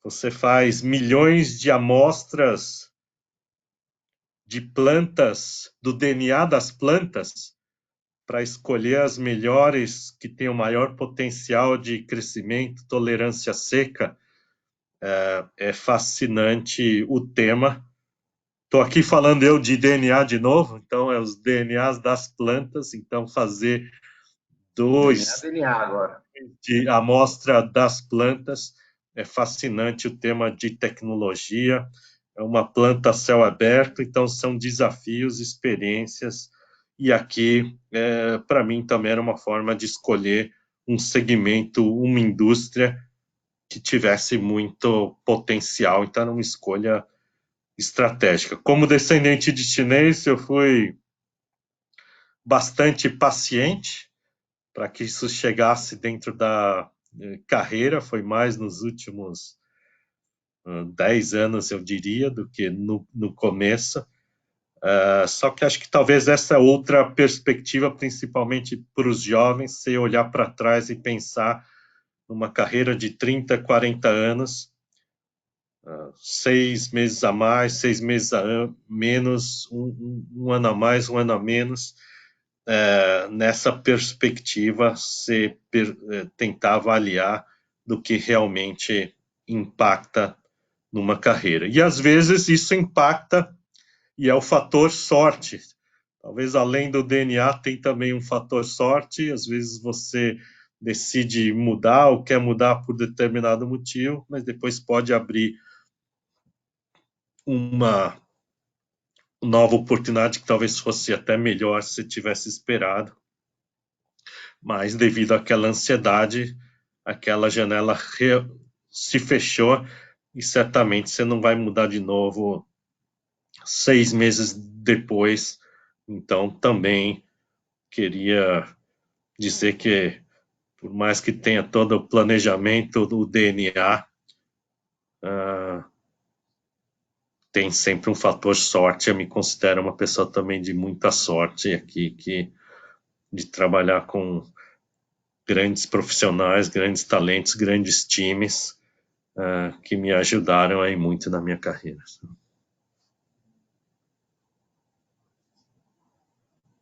você faz milhões de amostras de plantas, do DNA das plantas, para escolher as melhores que têm o maior potencial de crescimento, tolerância seca. É fascinante o tema. Estou aqui falando eu de DNA de novo, então é os DNAs das plantas, então fazer DNA agora. de amostra das plantas, é fascinante o tema de tecnologia, é uma planta a céu aberto, então são desafios, experiências, e aqui, para mim, também era uma forma de escolher um segmento, uma indústria que tivesse muito potencial, então era uma escolha estratégica. Como descendente de chinês, eu fui bastante paciente para que isso chegasse dentro da carreira, foi mais nos últimos 10 anos, eu diria, do que no começo. Só que acho que talvez essa outra perspectiva, principalmente para os jovens, se olhar para trás e pensar numa carreira de 30, 40 anos, 6 meses a mais, 6 meses a menos, um ano a mais, um ano a menos, nessa perspectiva, tentar avaliar do que realmente impacta numa carreira. E às vezes isso impacta e é o fator sorte. Talvez além do DNA tem também um fator sorte, às vezes você decide mudar ou quer mudar por determinado motivo, mas depois pode abrir uma nova oportunidade que talvez fosse até melhor se tivesse esperado. Mas devido àquela ansiedade, aquela janela se fechou e certamente você não vai mudar de novo 6 meses depois. Então, também queria dizer que, por mais que tenha todo o planejamento do DNA, tem sempre um fator sorte. Eu me considero uma pessoa também de muita sorte aqui, de trabalhar com grandes profissionais, grandes talentos, grandes times que me ajudaram aí muito na minha carreira.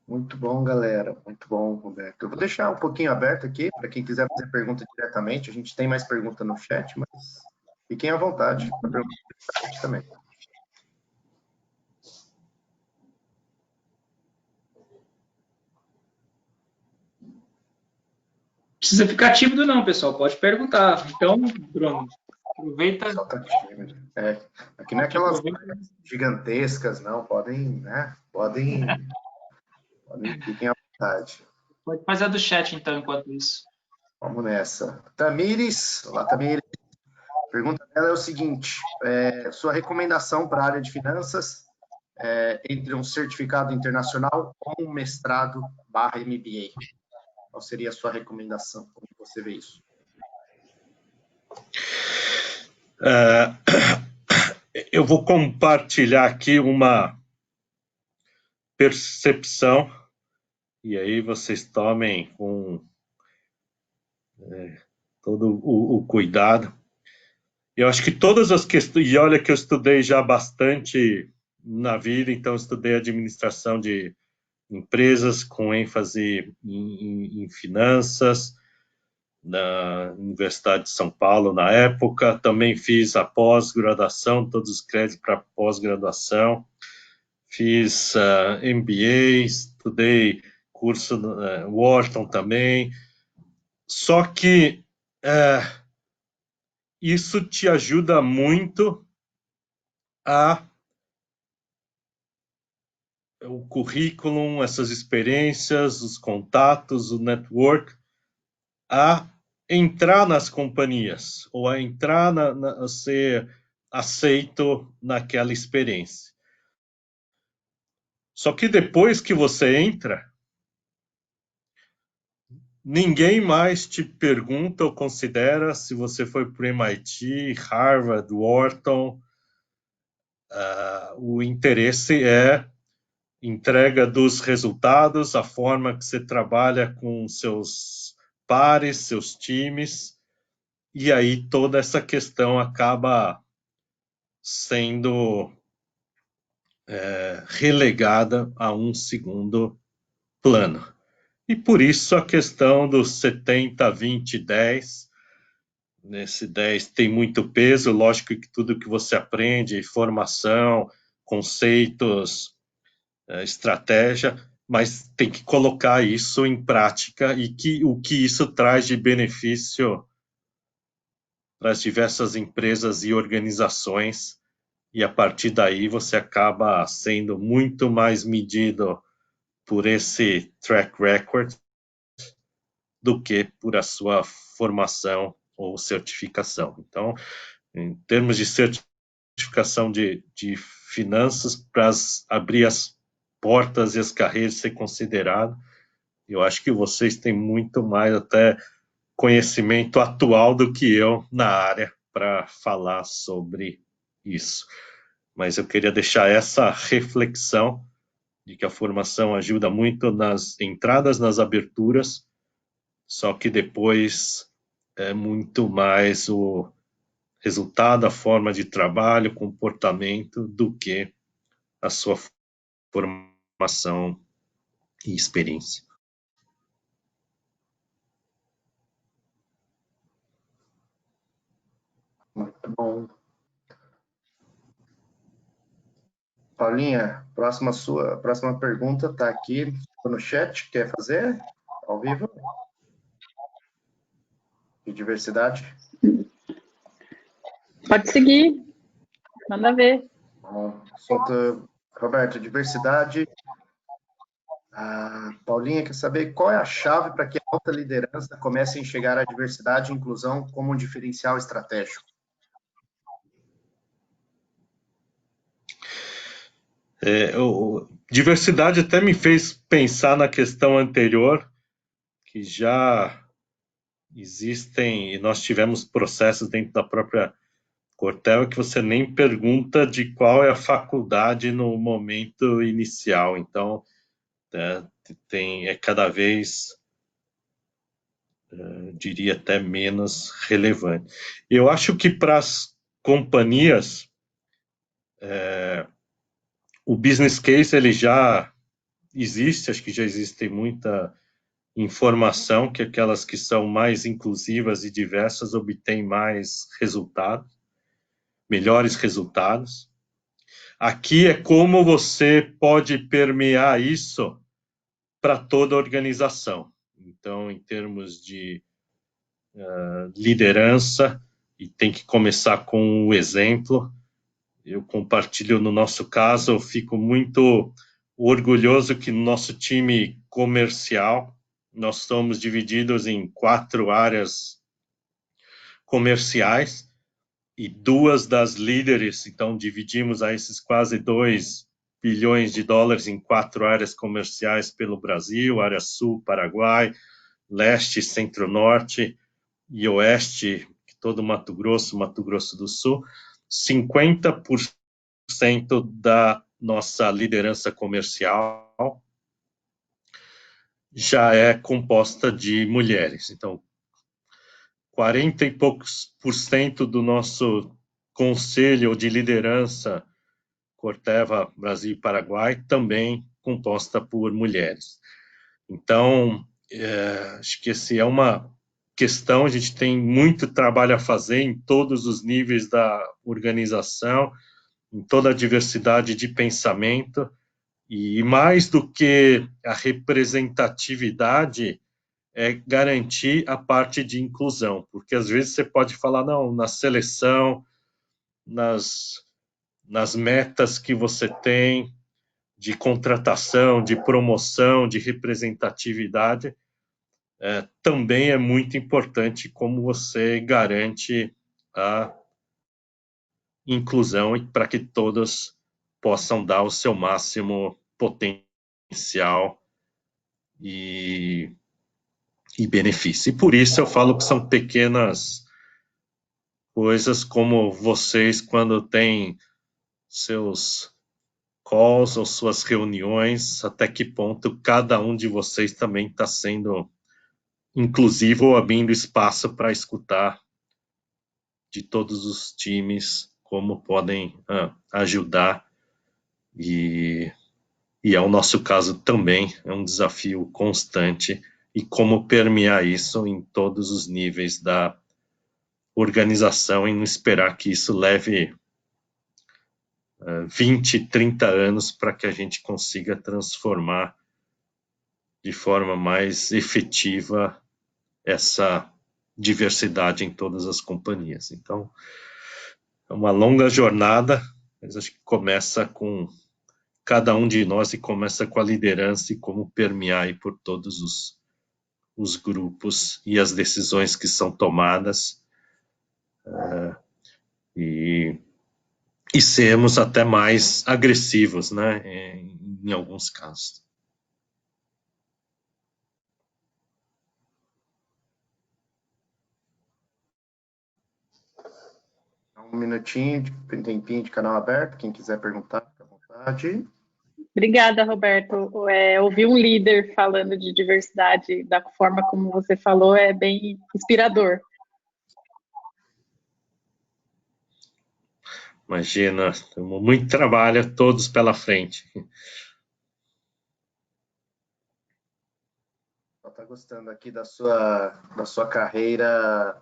Muito bom, galera. Muito bom, Roberto. Eu vou deixar um pouquinho aberto aqui para quem quiser fazer pergunta diretamente. A gente tem mais pergunta no chat, mas fiquem à vontade para perguntar também. Precisa ficar tímido não, pessoal. Pode perguntar. Então, Bruno, aproveita. Só tá tímido. Aqui não é aquelas gigantescas, não. Podem, né? Fiquem à vontade. Pode fazer a do chat, então, enquanto isso. Vamos nessa. Tamires. Olá, Tamires. A pergunta dela é o seguinte. Sua recomendação para a área de finanças entre um certificado internacional ou um mestrado / MBA? Qual seria a sua recomendação? Como você vê isso? Eu vou compartilhar aqui uma percepção e aí vocês tomem com todo o cuidado. Eu acho que todas as questões, e olha que eu estudei já bastante na vida, então estudei administração de empresas com ênfase em finanças, na Universidade de São Paulo na época, também fiz a pós-graduação, todos os créditos para pós-graduação, fiz MBA, estudei curso Wharton também, só que isso te ajuda muito a o currículo, essas experiências, os contatos, o network, a entrar nas companhias, ou a entrar, a ser aceito naquela experiência. Só que depois que você entra, ninguém mais te pergunta ou considera se você foi para o MIT, Harvard, Wharton. O interesse é entrega dos resultados, a forma que você trabalha com seus pares, seus times, e aí toda essa questão acaba sendo relegada a um segundo plano. E por isso a questão dos 70, 20, 10, nesse 10 tem muito peso, lógico que tudo que você aprende, formação, conceitos, estratégia, mas tem que colocar isso em prática e o que isso traz de benefício para as diversas empresas e organizações, e a partir daí você acaba sendo muito mais medido por esse track record do que por a sua formação ou certificação. Então, em termos de certificação de finanças, para abrir as portas e as carreiras ser considerado, eu acho que vocês têm muito mais até conhecimento atual do que eu na área para falar sobre isso. Mas eu queria deixar essa reflexão de que a formação ajuda muito nas entradas, nas aberturas, só que depois é muito mais o resultado, a forma de trabalho, comportamento, do que a sua formação e experiência. Muito bom. Paulinha, próxima pergunta está aqui no chat. Quer fazer ao vivo? De diversidade? Pode seguir. Manda ver. Bom, assunto, Roberto, diversidade. A Paulinha quer saber qual é a chave para que a alta liderança comece a enxergar a diversidade e inclusão como um diferencial estratégico. Diversidade até me fez pensar na questão anterior, que já existem, e nós tivemos processos dentro da própria Corteva, que você nem pergunta de qual é a faculdade no momento inicial. Então, é cada vez, diria até menos relevante. Eu acho que para as companhias, o business case ele já existe, acho que já existe muita informação que aquelas que são mais inclusivas e diversas obtêm mais resultados, melhores resultados. Aqui é como você pode permear isso para toda a organização. Então, em termos de liderança, e tem que começar com o exemplo. Eu compartilho no nosso caso, eu fico muito orgulhoso que no nosso time comercial, nós somos divididos em 4 áreas comerciais e 2 das líderes, então dividimos aí esses quase 2 bilhões de dólares em 4 áreas comerciais pelo Brasil, área sul, Paraguai, leste, centro-norte e oeste, todo Mato Grosso do Sul. 50% da nossa liderança comercial já é composta de mulheres. Então, 40 e poucos % do nosso conselho de liderança Corteva, Brasil e Paraguai também composta por mulheres. Então, acho que essa é uma questão, a gente tem muito trabalho a fazer em todos os níveis da organização, em toda a diversidade de pensamento, e mais do que a representatividade, é garantir a parte de inclusão, porque às vezes você pode falar, não, na seleção, nas metas que você tem, de contratação, de promoção, de representatividade, também é muito importante como você garante a inclusão e para que todos possam dar o seu máximo potencial e benefício. E por isso eu falo que são pequenas coisas como vocês, quando têm seus calls ou suas reuniões, até que ponto cada um de vocês também está sendo inclusivo ou abrindo espaço para escutar de todos os times como podem ajudar. E é o nosso caso também, é um desafio constante, e como permear isso em todos os níveis da organização e não esperar que isso leve 20, 30 anos para que a gente consiga transformar de forma mais efetiva essa diversidade em todas as companhias. Então, é uma longa jornada, mas acho que começa com cada um de nós e começa com a liderança e como permear aí por todos os grupos e as decisões que são tomadas, e sermos até mais agressivos, né, em alguns casos. Um minutinho, um tempinho de canal aberto, quem quiser perguntar, fica à vontade. Obrigada, Roberto. Ouvir um líder falando de diversidade da forma como você falou é bem inspirador. Imagina, temos muito trabalho, todos pela frente. Está gostando aqui da sua carreira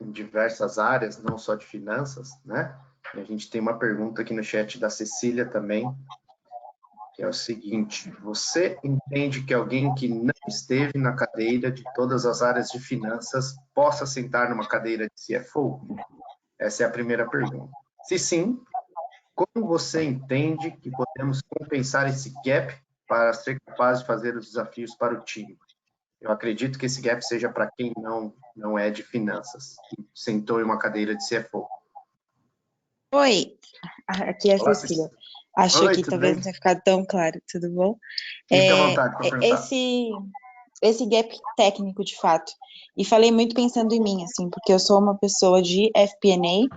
em diversas áreas, não só de finanças, né? E a gente tem uma pergunta aqui no chat da Cecília também, que é o seguinte: você entende que alguém que não esteve na cadeira de todas as áreas de finanças possa sentar numa cadeira de CFO? Essa é a primeira pergunta. Se sim, como você entende que podemos compensar esse gap para ser capaz de fazer os desafios para o time? Eu acredito que esse gap seja para quem não é de finanças, que sentou em uma cadeira de CFO. Oi, aqui é a Cecília. Acho que talvez não tenha ficado tão claro, tudo bom? Fique à vontade para perguntar. Esse gap técnico, de fato, e falei muito pensando em mim, assim, porque eu sou uma pessoa de FP&A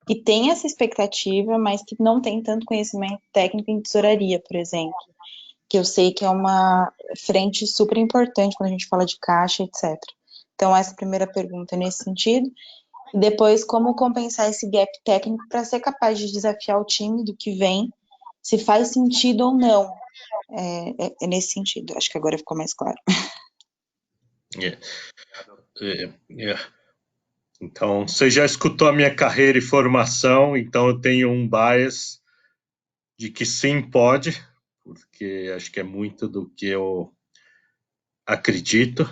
que tem essa expectativa, mas que não tem tanto conhecimento técnico em tesouraria, por exemplo, que eu sei que é uma frente super importante quando a gente fala de caixa, etc. Então, essa primeira pergunta é nesse sentido. E depois, como compensar esse gap técnico para ser capaz de desafiar o time do que vem, se faz sentido ou não. É nesse sentido. Acho que agora ficou mais claro. Então, você já escutou a minha carreira e formação, então eu tenho um bias de que sim, pode, porque acho que é muito do que eu acredito.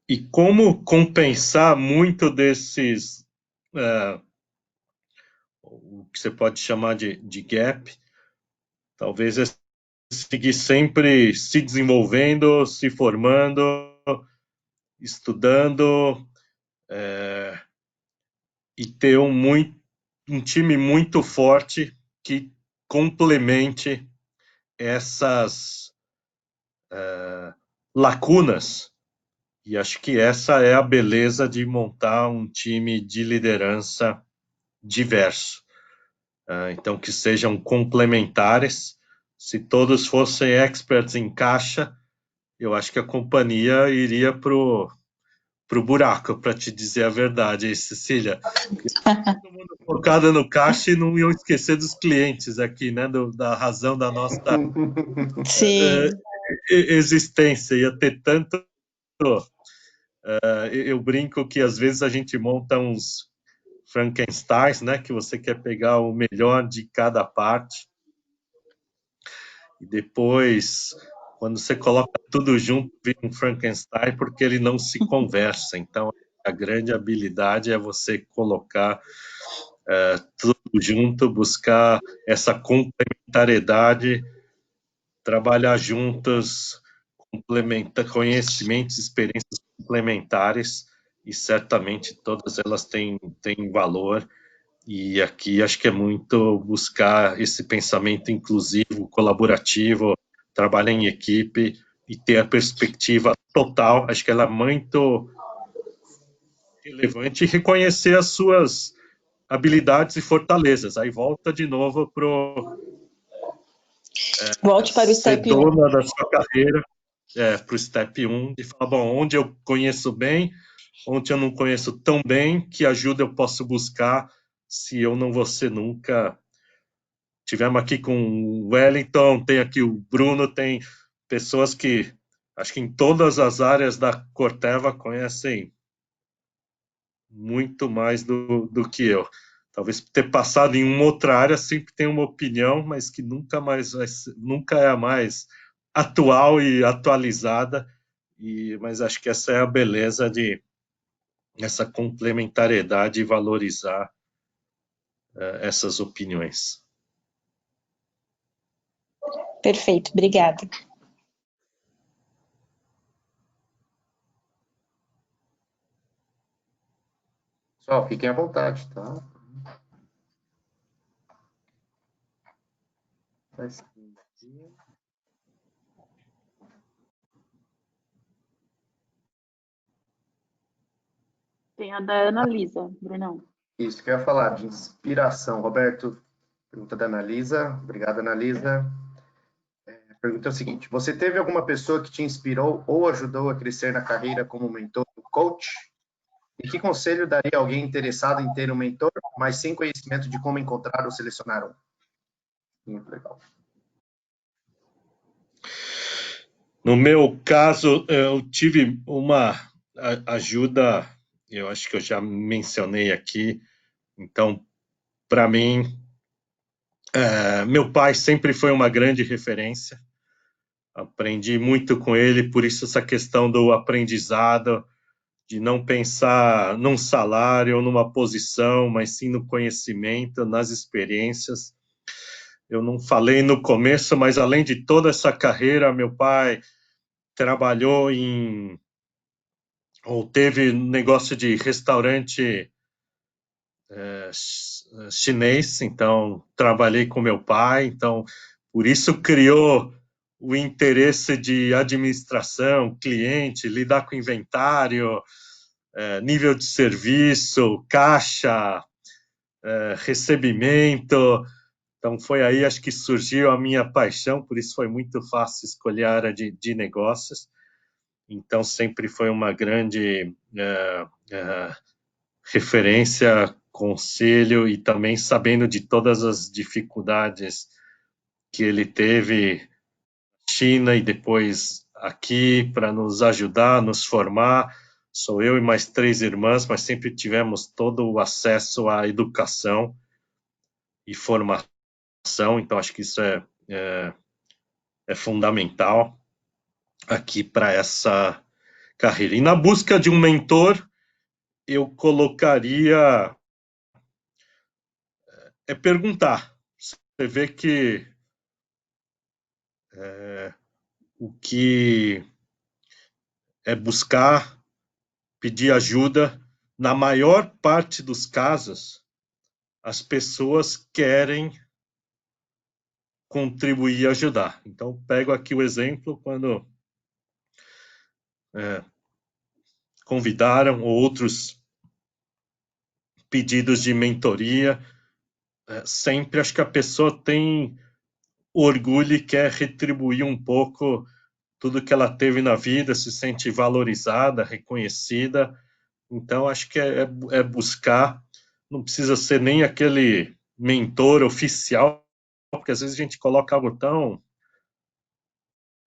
E como compensar muito desses, o que você pode chamar de gap, talvez é seguir sempre se desenvolvendo, se formando, estudando, e ter um time muito forte que complemente essas lacunas. E acho que essa é a beleza de montar um time de liderança diverso. Então, que sejam complementares. Se todos fossem experts em caixa, eu acho que a companhia iria pro buraco, para te dizer a verdade, Cecília. Todo mundo focado no caixa e não iam esquecer dos clientes aqui, né? Da razão da nossa existência. Ia ter tanto... eu brinco que às vezes a gente monta uns Frankensteins, né? Que você quer pegar o melhor de cada parte. E depois, quando você coloca tudo junto, vira um Frankenstein, porque ele não se conversa. Então, a grande habilidade é você colocar tudo junto, buscar essa complementaridade complementariedade, trabalhar juntas, conhecimentos, experiências complementares, e certamente todas elas têm valor. E aqui acho que é muito buscar esse pensamento inclusivo, colaborativo, trabalhar em equipe e ter a perspectiva total. Acho que ela é muito relevante, e reconhecer as suas habilidades e fortalezas. Aí volta de novo Volte para o ser step 1. dona da sua carreira, para o step 1, e falar, bom, onde eu conheço bem, onde eu não conheço tão bem, que ajuda eu posso buscar, se eu não vou ser nunca. Tivemos aqui com o Wellington, tem aqui o Bruno, tem pessoas que, acho que em todas as áreas da Corteva conhecem muito mais do que eu. Talvez ter passado em uma outra área sempre tem uma opinião, mas que nunca é a mais atual e atualizada. Mas acho que essa é a beleza de essa complementariedade e valorizar essas opiniões. Perfeito, obrigada. Pessoal, fiquem à vontade, tá? Tem a da Ana Lisa, Brunão. Isso que eu ia falar, de inspiração. Roberto, pergunta da Analisa. Obrigado, Analisa. A pergunta é o seguinte: você teve alguma pessoa que te inspirou ou ajudou a crescer na carreira como mentor ou coach? E que conselho daria a alguém interessado em ter um mentor, mas sem conhecimento de como encontrar ou selecionar um? Muito legal. No meu caso, eu tive uma ajuda, eu acho que eu já mencionei aqui. Então, para mim, meu pai sempre foi uma grande referência. Aprendi muito com ele, por isso essa questão do aprendizado, de não pensar num salário ou numa posição, mas sim no conhecimento, nas experiências. Eu não falei no começo, mas além de toda essa carreira, meu pai trabalhou ou teve negócio de restaurante chinês, então trabalhei com meu pai, então por isso criou o interesse de administração, cliente, lidar com inventário, nível de serviço, caixa, recebimento. Então foi aí, acho que surgiu a minha paixão, por isso foi muito fácil escolher a área de negócios. Então sempre foi uma grande referência, conselho, e também sabendo de todas as dificuldades que ele teve na China e depois aqui para nos ajudar, nos formar. Sou eu e mais 3 irmãs, mas sempre tivemos todo o acesso à educação e formação, então acho que isso é fundamental aqui para essa carreira. E na busca de um mentor, eu colocaria perguntar. Você vê que o que é buscar, pedir ajuda, na maior parte dos casos, as pessoas querem contribuir e ajudar. Então, pego aqui o exemplo quando convidaram outros pedidos de mentoria. Sempre acho que a pessoa tem orgulho e quer retribuir um pouco tudo que ela teve na vida, se sente valorizada, reconhecida. Então, acho que é buscar, não precisa ser nem aquele mentor oficial, porque às vezes a gente coloca algo tão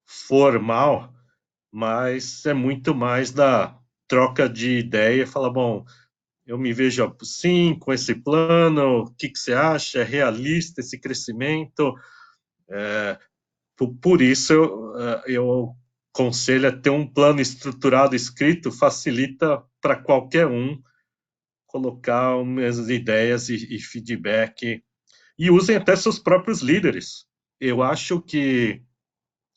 formal, mas é muito mais da troca de ideia, falar, bom, eu me vejo assim, com esse plano, o que você acha? É realista esse crescimento? Por isso, eu aconselho a ter um plano estruturado, escrito, facilita para qualquer um colocar as ideias e feedback. E usem até seus próprios líderes. eu acho que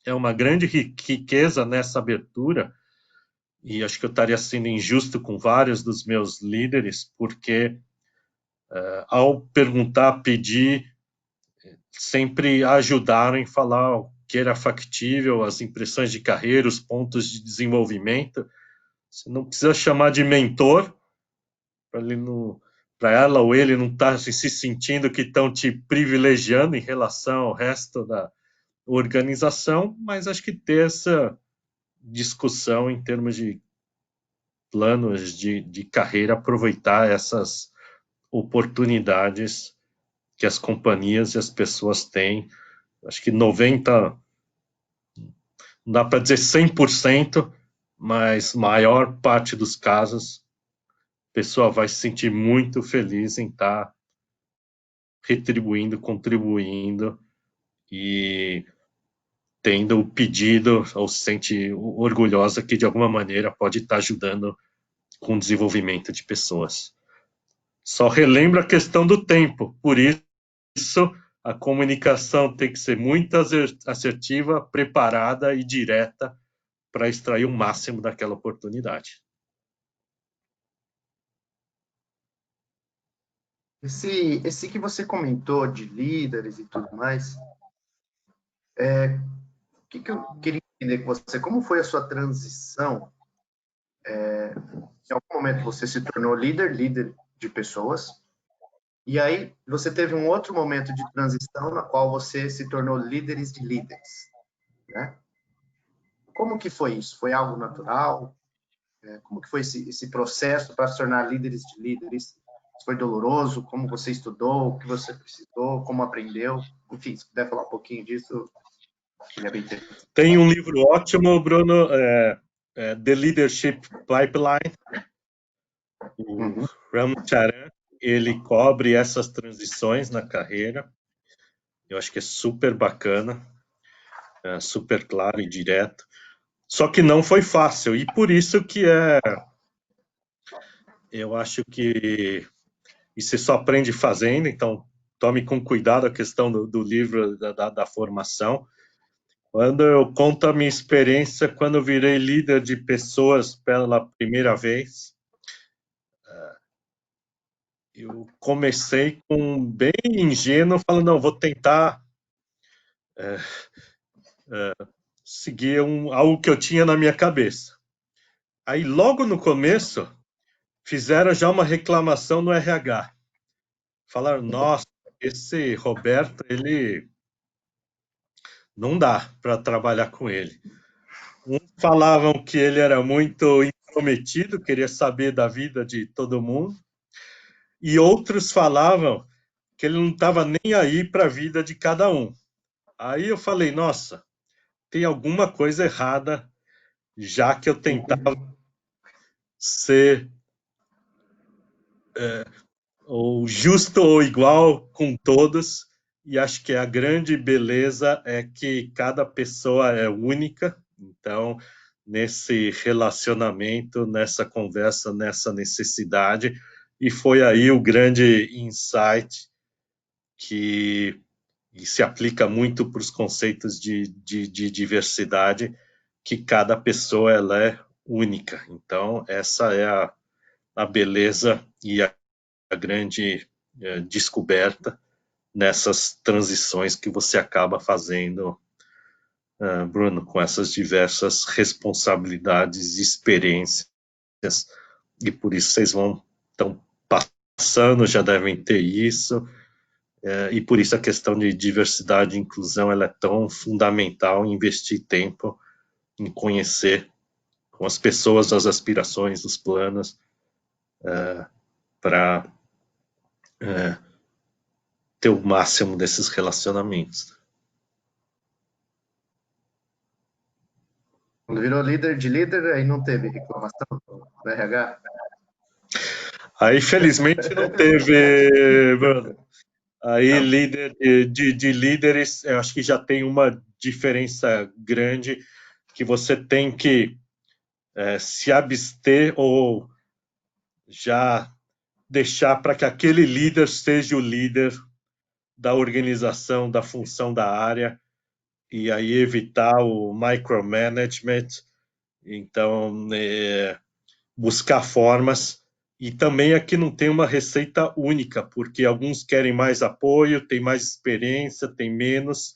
é uma grande riqueza nessa abertura, e acho que eu estaria sendo injusto com vários dos meus líderes, porque ao perguntar, pedir, sempre ajudaram em falar o que era factível, as impressões de carreira, os pontos de desenvolvimento. Você não precisa chamar de mentor, para ela ou ele não estar se sentindo que estão te privilegiando em relação ao resto da organização, mas acho que ter essa discussão em termos de planos de carreira, aproveitar essas oportunidades que as companhias e as pessoas têm. Acho que 90%, não dá para dizer 100%, mas maior parte dos casos, a pessoa vai se sentir muito feliz em estar retribuindo, contribuindo e tendo o pedido, ou se sente orgulhosa que de alguma maneira pode estar ajudando com o desenvolvimento de pessoas. Só relembro a questão do tempo, por isso a comunicação tem que ser muito assertiva, preparada e direta para extrair o máximo daquela oportunidade. Esse que você comentou de líderes e tudo mais, o que eu queria entender com você, como foi a sua transição? Em algum momento você se tornou líder de pessoas, e aí você teve um outro momento de transição na qual você se tornou líderes de líderes, né? Como que foi isso? Foi algo natural? Como que foi esse processo para se tornar líderes de líderes? Foi doloroso? Como você estudou? O que você precisou? Como aprendeu? Enfim, se puder falar um pouquinho disso, seria bem interessante. Tem um livro ótimo, Bruno, The Leadership Pipeline. O Ram Charan, ele cobre essas transições na carreira. Eu acho que é super bacana, super claro e direto. Só que não foi fácil, e por isso que eu acho que você só aprende fazendo, então tome com cuidado a questão do livro da formação. Quando eu conto a minha experiência, quando eu virei líder de pessoas pela primeira vez, eu comecei com bem ingênuo, falando, não, vou tentar seguir algo que eu tinha na minha cabeça. Aí, logo no começo, fizeram já uma reclamação no RH. Falaram, nossa, esse Roberto, ele não dá para trabalhar com ele. Uns falavam que ele era muito intrometido, queria saber da vida de todo mundo, e outros falavam que ele não estava nem aí para a vida de cada um. Aí eu falei, nossa, tem alguma coisa errada, já que eu tentava ser ou justo ou igual com todos, e acho que a grande beleza é que cada pessoa é única, então nesse relacionamento, nessa conversa, nessa necessidade, e foi aí o grande insight que se aplica muito para os conceitos de diversidade, que cada pessoa ela é única. Então essa é a beleza e a grande descoberta nessas transições que você acaba fazendo, Bruno, com essas diversas responsabilidades e experiências, e por isso vocês estão passando, já devem ter isso, e por isso a questão de diversidade e inclusão ela é tão fundamental, investir tempo em conhecer com as pessoas as aspirações, os planos, para ter o máximo desses relacionamentos. Quando virou líder de líder, aí não teve reclamação do RH? Aí, felizmente, não teve, Bruno. Aí, líder de líderes, eu acho que já tem uma diferença grande, que você tem que se abster ou já deixar para que aquele líder seja o líder da organização, da função da área, e aí evitar o micromanagement. Então, buscar formas. E também aqui não tem uma receita única, porque alguns querem mais apoio, tem mais experiência, tem menos,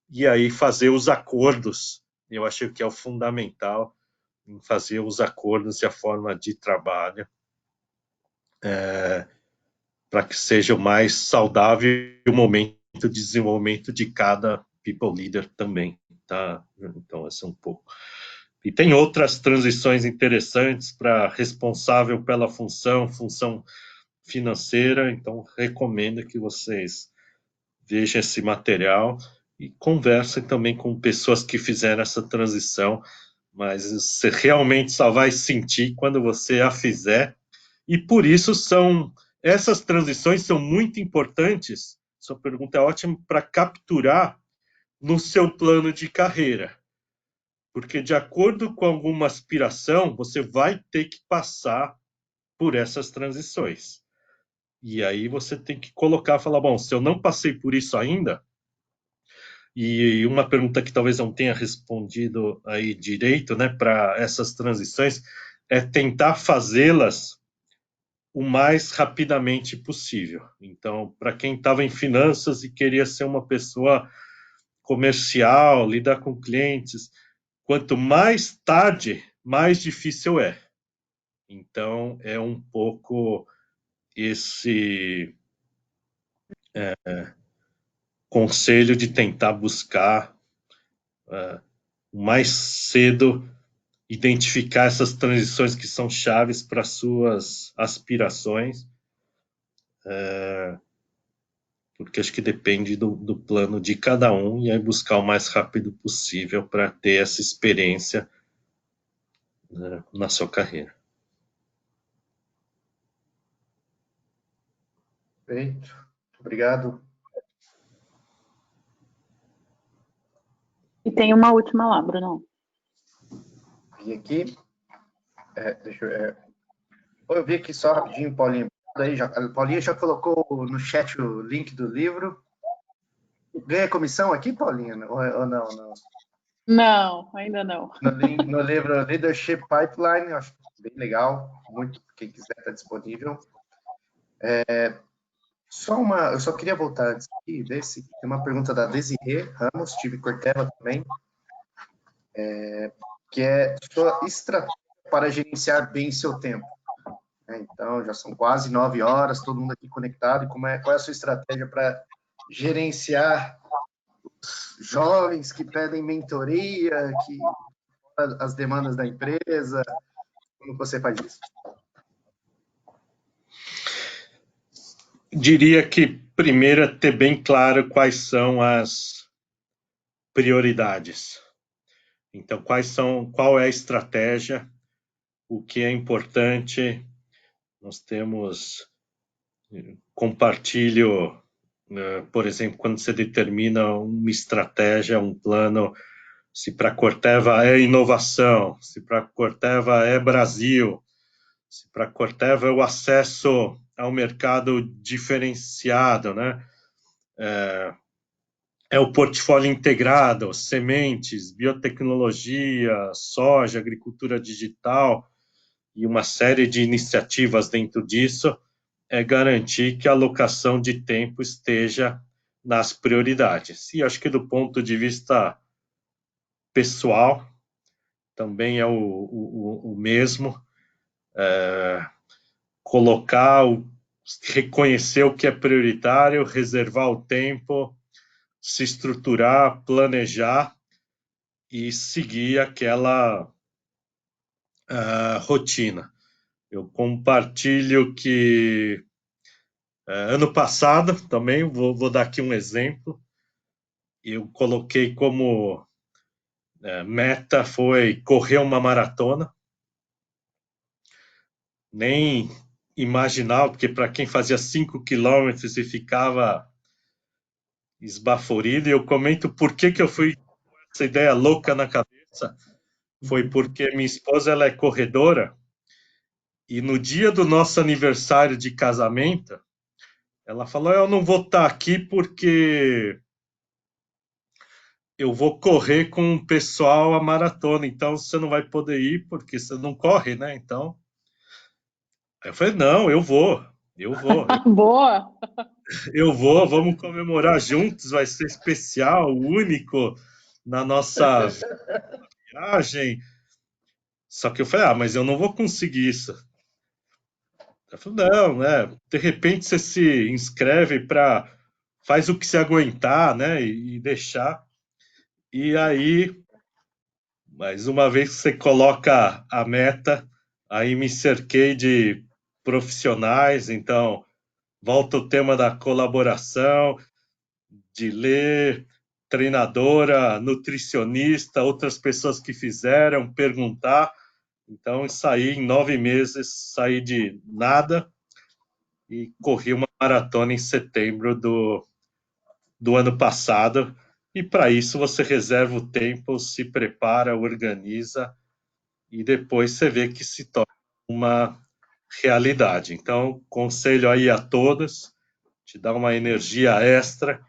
e aí fazer os acordos. Eu acho que é o fundamental, em fazer os acordos e a forma de trabalho, para que seja o mais saudável o momento de desenvolvimento de cada people leader também. Tá? Então, esse é um pouco. E tem outras transições interessantes para responsável pela função financeira, então recomendo que vocês vejam esse material e conversem também com pessoas que fizeram essa transição, mas você realmente só vai sentir quando você a fizer, e por isso essas transições são muito importantes. Sua pergunta é ótima para capturar no seu plano de carreira. Porque, de acordo com alguma aspiração, você vai ter que passar por essas transições. E aí você tem que falar, bom, se eu não passei por isso ainda, e uma pergunta que talvez não tenha respondido aí direito, né, para essas transições, é tentar fazê-las o mais rapidamente possível. Então, para quem estava em finanças e queria ser uma pessoa comercial, lidar com clientes, quanto mais tarde, mais difícil é. Então, é um pouco esse conselho de tentar buscar o mais cedo, identificar essas transições que são chaves para suas aspirações, porque acho que depende do plano de cada um, e aí buscar o mais rápido possível para ter essa experiência na sua carreira. Perfeito. Obrigado. E tem uma última lá, Bruno. Vi aqui. Eu vi aqui só rapidinho, Paulinha. A Paulinha já colocou no chat o link do livro. Ganha comissão aqui, Paulinha? Ou não? Não, ainda não. No livro Leadership Pipeline, acho bem legal. Muito, quem quiser está disponível. Eu só queria voltar antes aqui desse. Tem uma pergunta da Desirê Ramos, Steve Cortella também, que é sua estratégia para gerenciar bem seu tempo. Então, já são quase 9 horas, todo mundo aqui conectado. E qual é a sua estratégia para gerenciar os jovens que pedem mentoria, as demandas da empresa? Como você faz isso? Diria que primeiro é ter bem claro quais são as prioridades. Então, qual é a estratégia, o que é importante. Nós compartilho, por exemplo, quando você determina uma estratégia, um plano, se para a Corteva é inovação, se para a Corteva é Brasil, se para a Corteva é o acesso ao mercado diferenciado, né? É o portfólio integrado, sementes, biotecnologia, soja, agricultura digital e uma série de iniciativas dentro disso, é garantir que a alocação de tempo esteja nas prioridades. E acho que do ponto de vista pessoal, também é o mesmo, reconhecer o que é prioritário, reservar o tempo, se estruturar, planejar e seguir aquela rotina. Eu compartilho que ano passado, também vou dar aqui um exemplo, eu coloquei como meta foi correr uma maratona. Nem imaginava, porque para quem fazia 5 quilômetros e ficava esbaforido, e eu comento por que eu fui com essa ideia louca na cabeça, foi porque minha esposa ela é corredora, e no dia do nosso aniversário de casamento, Ela falou, eu não vou estar aqui porque eu vou correr com o pessoal a maratona, então você não vai poder ir porque você não corre, né? Então, aí eu falei, não, eu vou. Boa! Eu vou, vamos comemorar juntos, vai ser especial, único na nossa viagem. Só que eu falei, mas eu não vou conseguir isso. Ela falou, não, né? De repente você se inscreve para faz o que se aguentar, né? E deixar. E aí, mais uma vez que você coloca a meta, aí me cerquei de profissionais, então volta o tema da colaboração, de ler, treinadora, nutricionista, outras pessoas que fizeram, perguntar. Então, saí em 9 meses, saí de nada e corri uma maratona em setembro do ano passado. E para isso você reserva o tempo, se prepara, organiza e depois você vê que se torna uma realidade. Então, conselho aí a todos, te dá uma energia extra,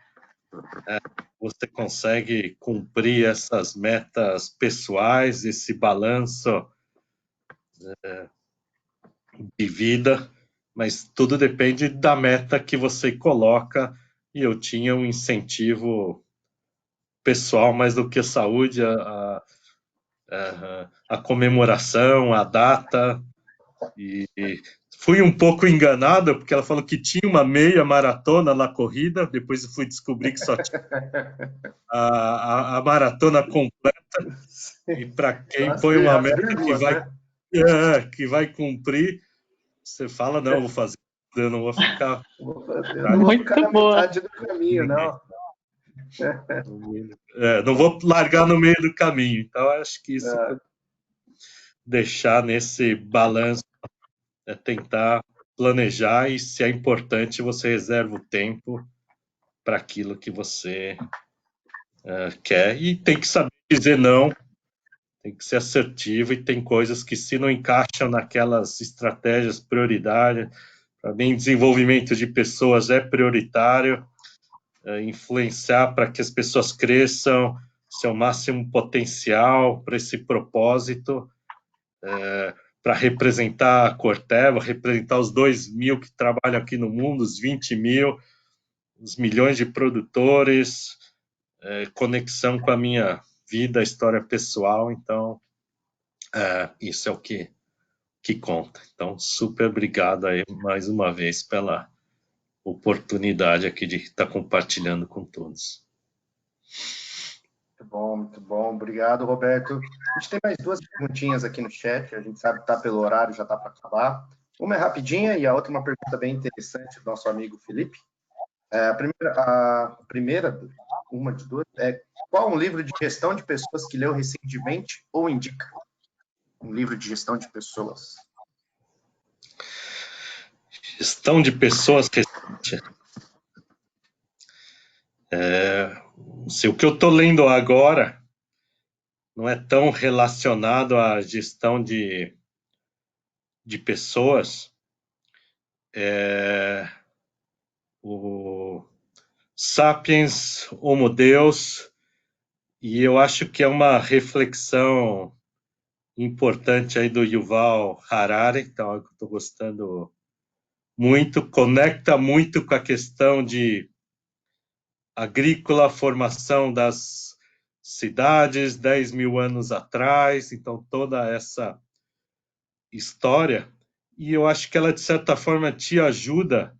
você consegue cumprir essas metas pessoais, esse balanço de vida, mas tudo depende da meta que você coloca, e eu tinha um incentivo pessoal mais do que a saúde, a comemoração, a data, e fui um pouco enganado, porque ela falou que tinha uma meia maratona na corrida, depois eu fui descobrir que só tinha a maratona completa, e para quem põe uma As meta vírgulas, né? que vai cumprir, você fala, não, eu vou fazer, eu não vou ficar... Eu não vou ficar Muito na boa. metade do caminho, não. Não vou largar no meio do caminho. Então, acho que isso É, deixar nesse balanço, tentar planejar, e se é importante, você reserva o tempo para aquilo que você quer, e tem que saber dizer não, tem que ser assertivo, e tem coisas que, se não encaixam naquelas estratégias prioritárias, para mim, desenvolvimento de pessoas é prioritário, influenciar para que as pessoas cresçam seu máximo potencial para esse propósito, para representar a Corteva, representar os 2.000 que trabalham aqui no mundo, os 20.000, os milhões de produtores, conexão com a minha vida, história pessoal. Então, isso é o que conta. Então, super obrigado aí mais uma vez pela oportunidade aqui de estar compartilhando com todos. muito bom, muito bom. Obrigado, Roberto. A gente tem mais 2 perguntinhas aqui no chat. A gente sabe que está pelo horário, já está para acabar. Uma é rapidinha e a outra é uma pergunta bem interessante do nosso amigo Felipe. A primeira, uma de 2, é qual um livro de gestão de pessoas que leu recentemente ou indica? Um livro de gestão de pessoas. Gestão de pessoas recente. Se o que eu estou lendo agora não é tão relacionado à gestão de pessoas, o Sapiens, Homo Deus, e eu acho que é uma reflexão importante aí do Yuval Harari, então eu estou gostando muito, conecta muito com a questão de agrícola, formação das cidades 10.000 anos atrás, então toda essa história, e eu acho que ela, de certa forma, te ajuda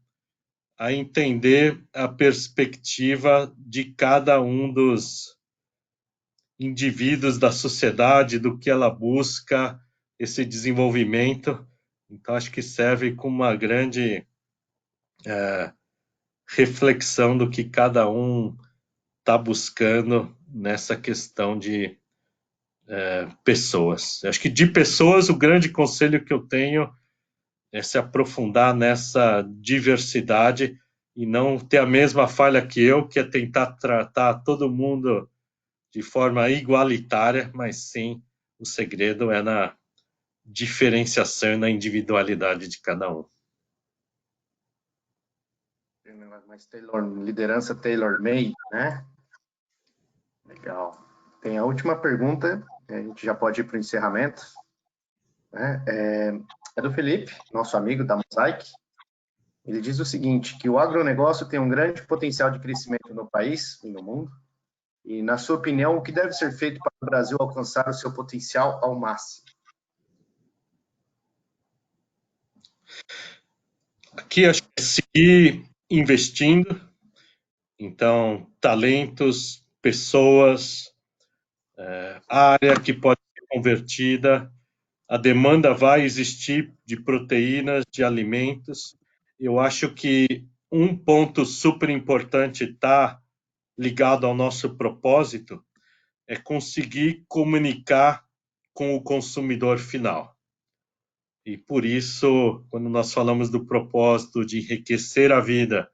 a entender a perspectiva de cada um dos indivíduos da sociedade, do que ela busca, esse desenvolvimento. Então, acho que serve como uma grande reflexão do que cada um está buscando nessa questão de pessoas. Acho que de pessoas, o grande conselho que eu tenho é se aprofundar nessa diversidade e não ter a mesma falha que eu, que é tentar tratar todo mundo de forma igualitária, mas sim, o segredo é na diferenciação e na individualidade de cada um. mais liderança tailor-made, né? Legal. Tem a última pergunta, a gente já pode ir para o encerramento, né? É do Felipe, nosso amigo da Mosaic. Ele diz o seguinte, que o agronegócio tem um grande potencial de crescimento no país e no mundo, e, na sua opinião, o que deve ser feito para o Brasil alcançar o seu potencial ao máximo? Aqui acho que é seguir investindo, então talentos, pessoas, área que pode ser convertida, a demanda vai existir de proteínas, de alimentos. Eu acho que um ponto super importante está ligado ao nosso propósito, é conseguir comunicar com o consumidor final. E por isso, quando nós falamos do propósito de enriquecer a vida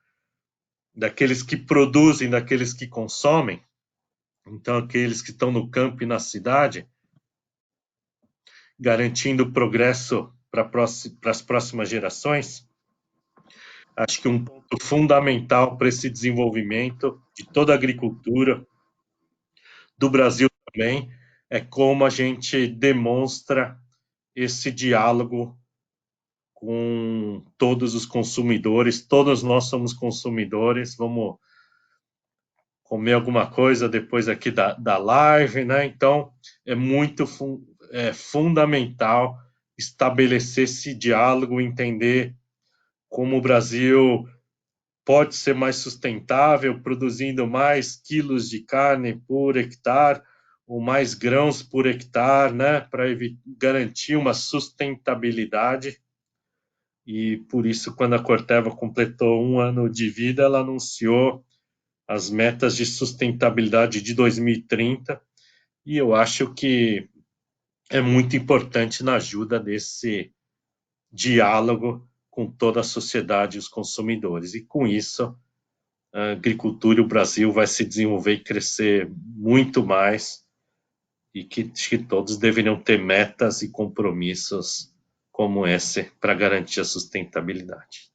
daqueles que produzem, daqueles que consomem, então aqueles que estão no campo e na cidade, garantindo progresso para as próximas gerações, acho que um ponto fundamental para esse desenvolvimento de toda a agricultura, do Brasil também, é como a gente demonstra esse diálogo com todos os consumidores, todos nós somos consumidores, vamos comer alguma coisa depois aqui da live, né? Então, é muito fundamental estabelecer esse diálogo, entender como o Brasil pode ser mais sustentável, produzindo mais quilos de carne por hectare, ou mais grãos por hectare, né? Para garantir uma sustentabilidade. E por isso, quando a Corteva completou 1 ano de vida, ela anunciou as metas de sustentabilidade de 2030, e eu acho que é muito importante na ajuda desse diálogo com toda a sociedade e os consumidores. E com isso, a agricultura e o Brasil vai se desenvolver e crescer muito mais, e que todos deveriam ter metas e compromissos como esse para garantir a sustentabilidade.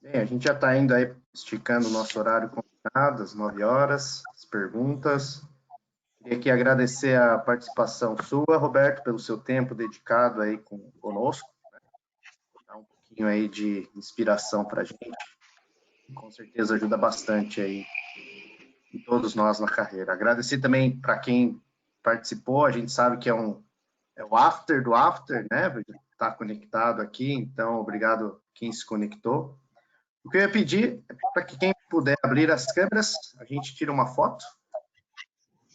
Bem, a gente já está indo aí, esticando o nosso horário combinado, às 9 horas, as perguntas. Queria aqui agradecer a participação sua, Roberto, pelo seu tempo dedicado aí conosco, né? Dar um pouquinho aí de inspiração para a gente. Com certeza ajuda bastante aí em todos nós na carreira. Agradecer também para quem participou, a gente sabe que é o after do after, né? Está conectado aqui, então obrigado quem se conectou. O que eu ia pedir é para que quem puder abrir as câmeras, a gente tira uma foto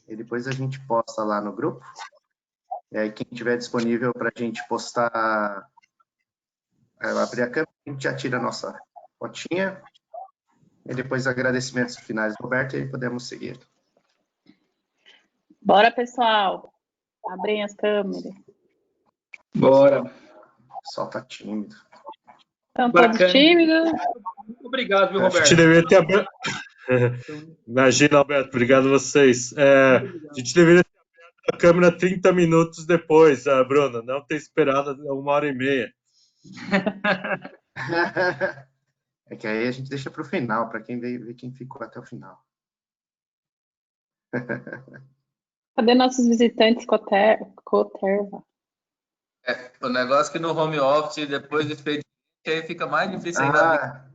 e depois a gente posta lá no grupo. E aí quem tiver disponível para a gente postar, abrir a câmera, a gente já tira a nossa fotinha. E depois agradecimentos finais, Roberto, e aí podemos seguir. Bora, pessoal. Abrem as câmeras. Bora. O pessoal tá tímido. Estão todos tímidos? Muito obrigado, viu, Roberto? A gente deveria ter aberto... Imagina, Alberto, obrigado a vocês. A gente deveria ter aberto a câmera 30 minutos depois, Bruna, não ter esperado 1h30. É que aí a gente deixa para o final, para quem veio ver quem ficou até o final. Cadê nossos visitantes Coterva? O negócio é que no home office, depois do expediente, aí fica mais difícil ainda.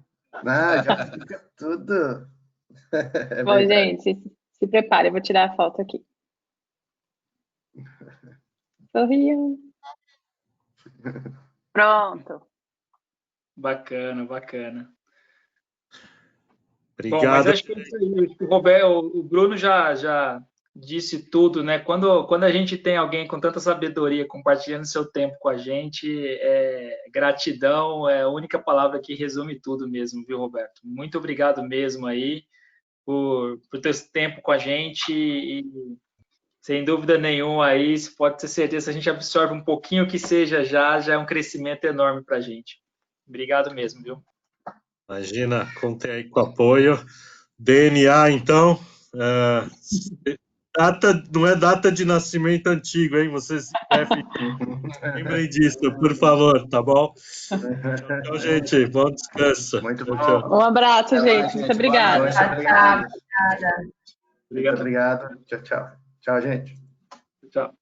Já fica tudo. Bom, gente, se prepare, eu vou tirar a foto aqui. Sorriam. Pronto. Bacana, bacana. Obrigado. Bom, mas acho que o Bruno já disse tudo, né? Quando a gente tem alguém com tanta sabedoria compartilhando seu tempo com a gente, gratidão é a única palavra que resume tudo mesmo, viu, Roberto? Muito obrigado mesmo aí por ter esse tempo com a gente e, sem dúvida nenhuma, aí, você pode ter certeza, se a gente absorve um pouquinho que seja já é um crescimento enorme para a gente. Obrigado mesmo, viu? Imagina, contei aí com o apoio. DNA, então, não é data de nascimento antigo, hein? Vocês lembrem disso, por favor, tá bom? Tchau, gente. Bom descanso. Muito bom. Tchau. Um abraço, gente. Muito obrigada. Obrigado. Obrigado. Obrigado. Tchau, tchau. Tchau, gente. Tchau.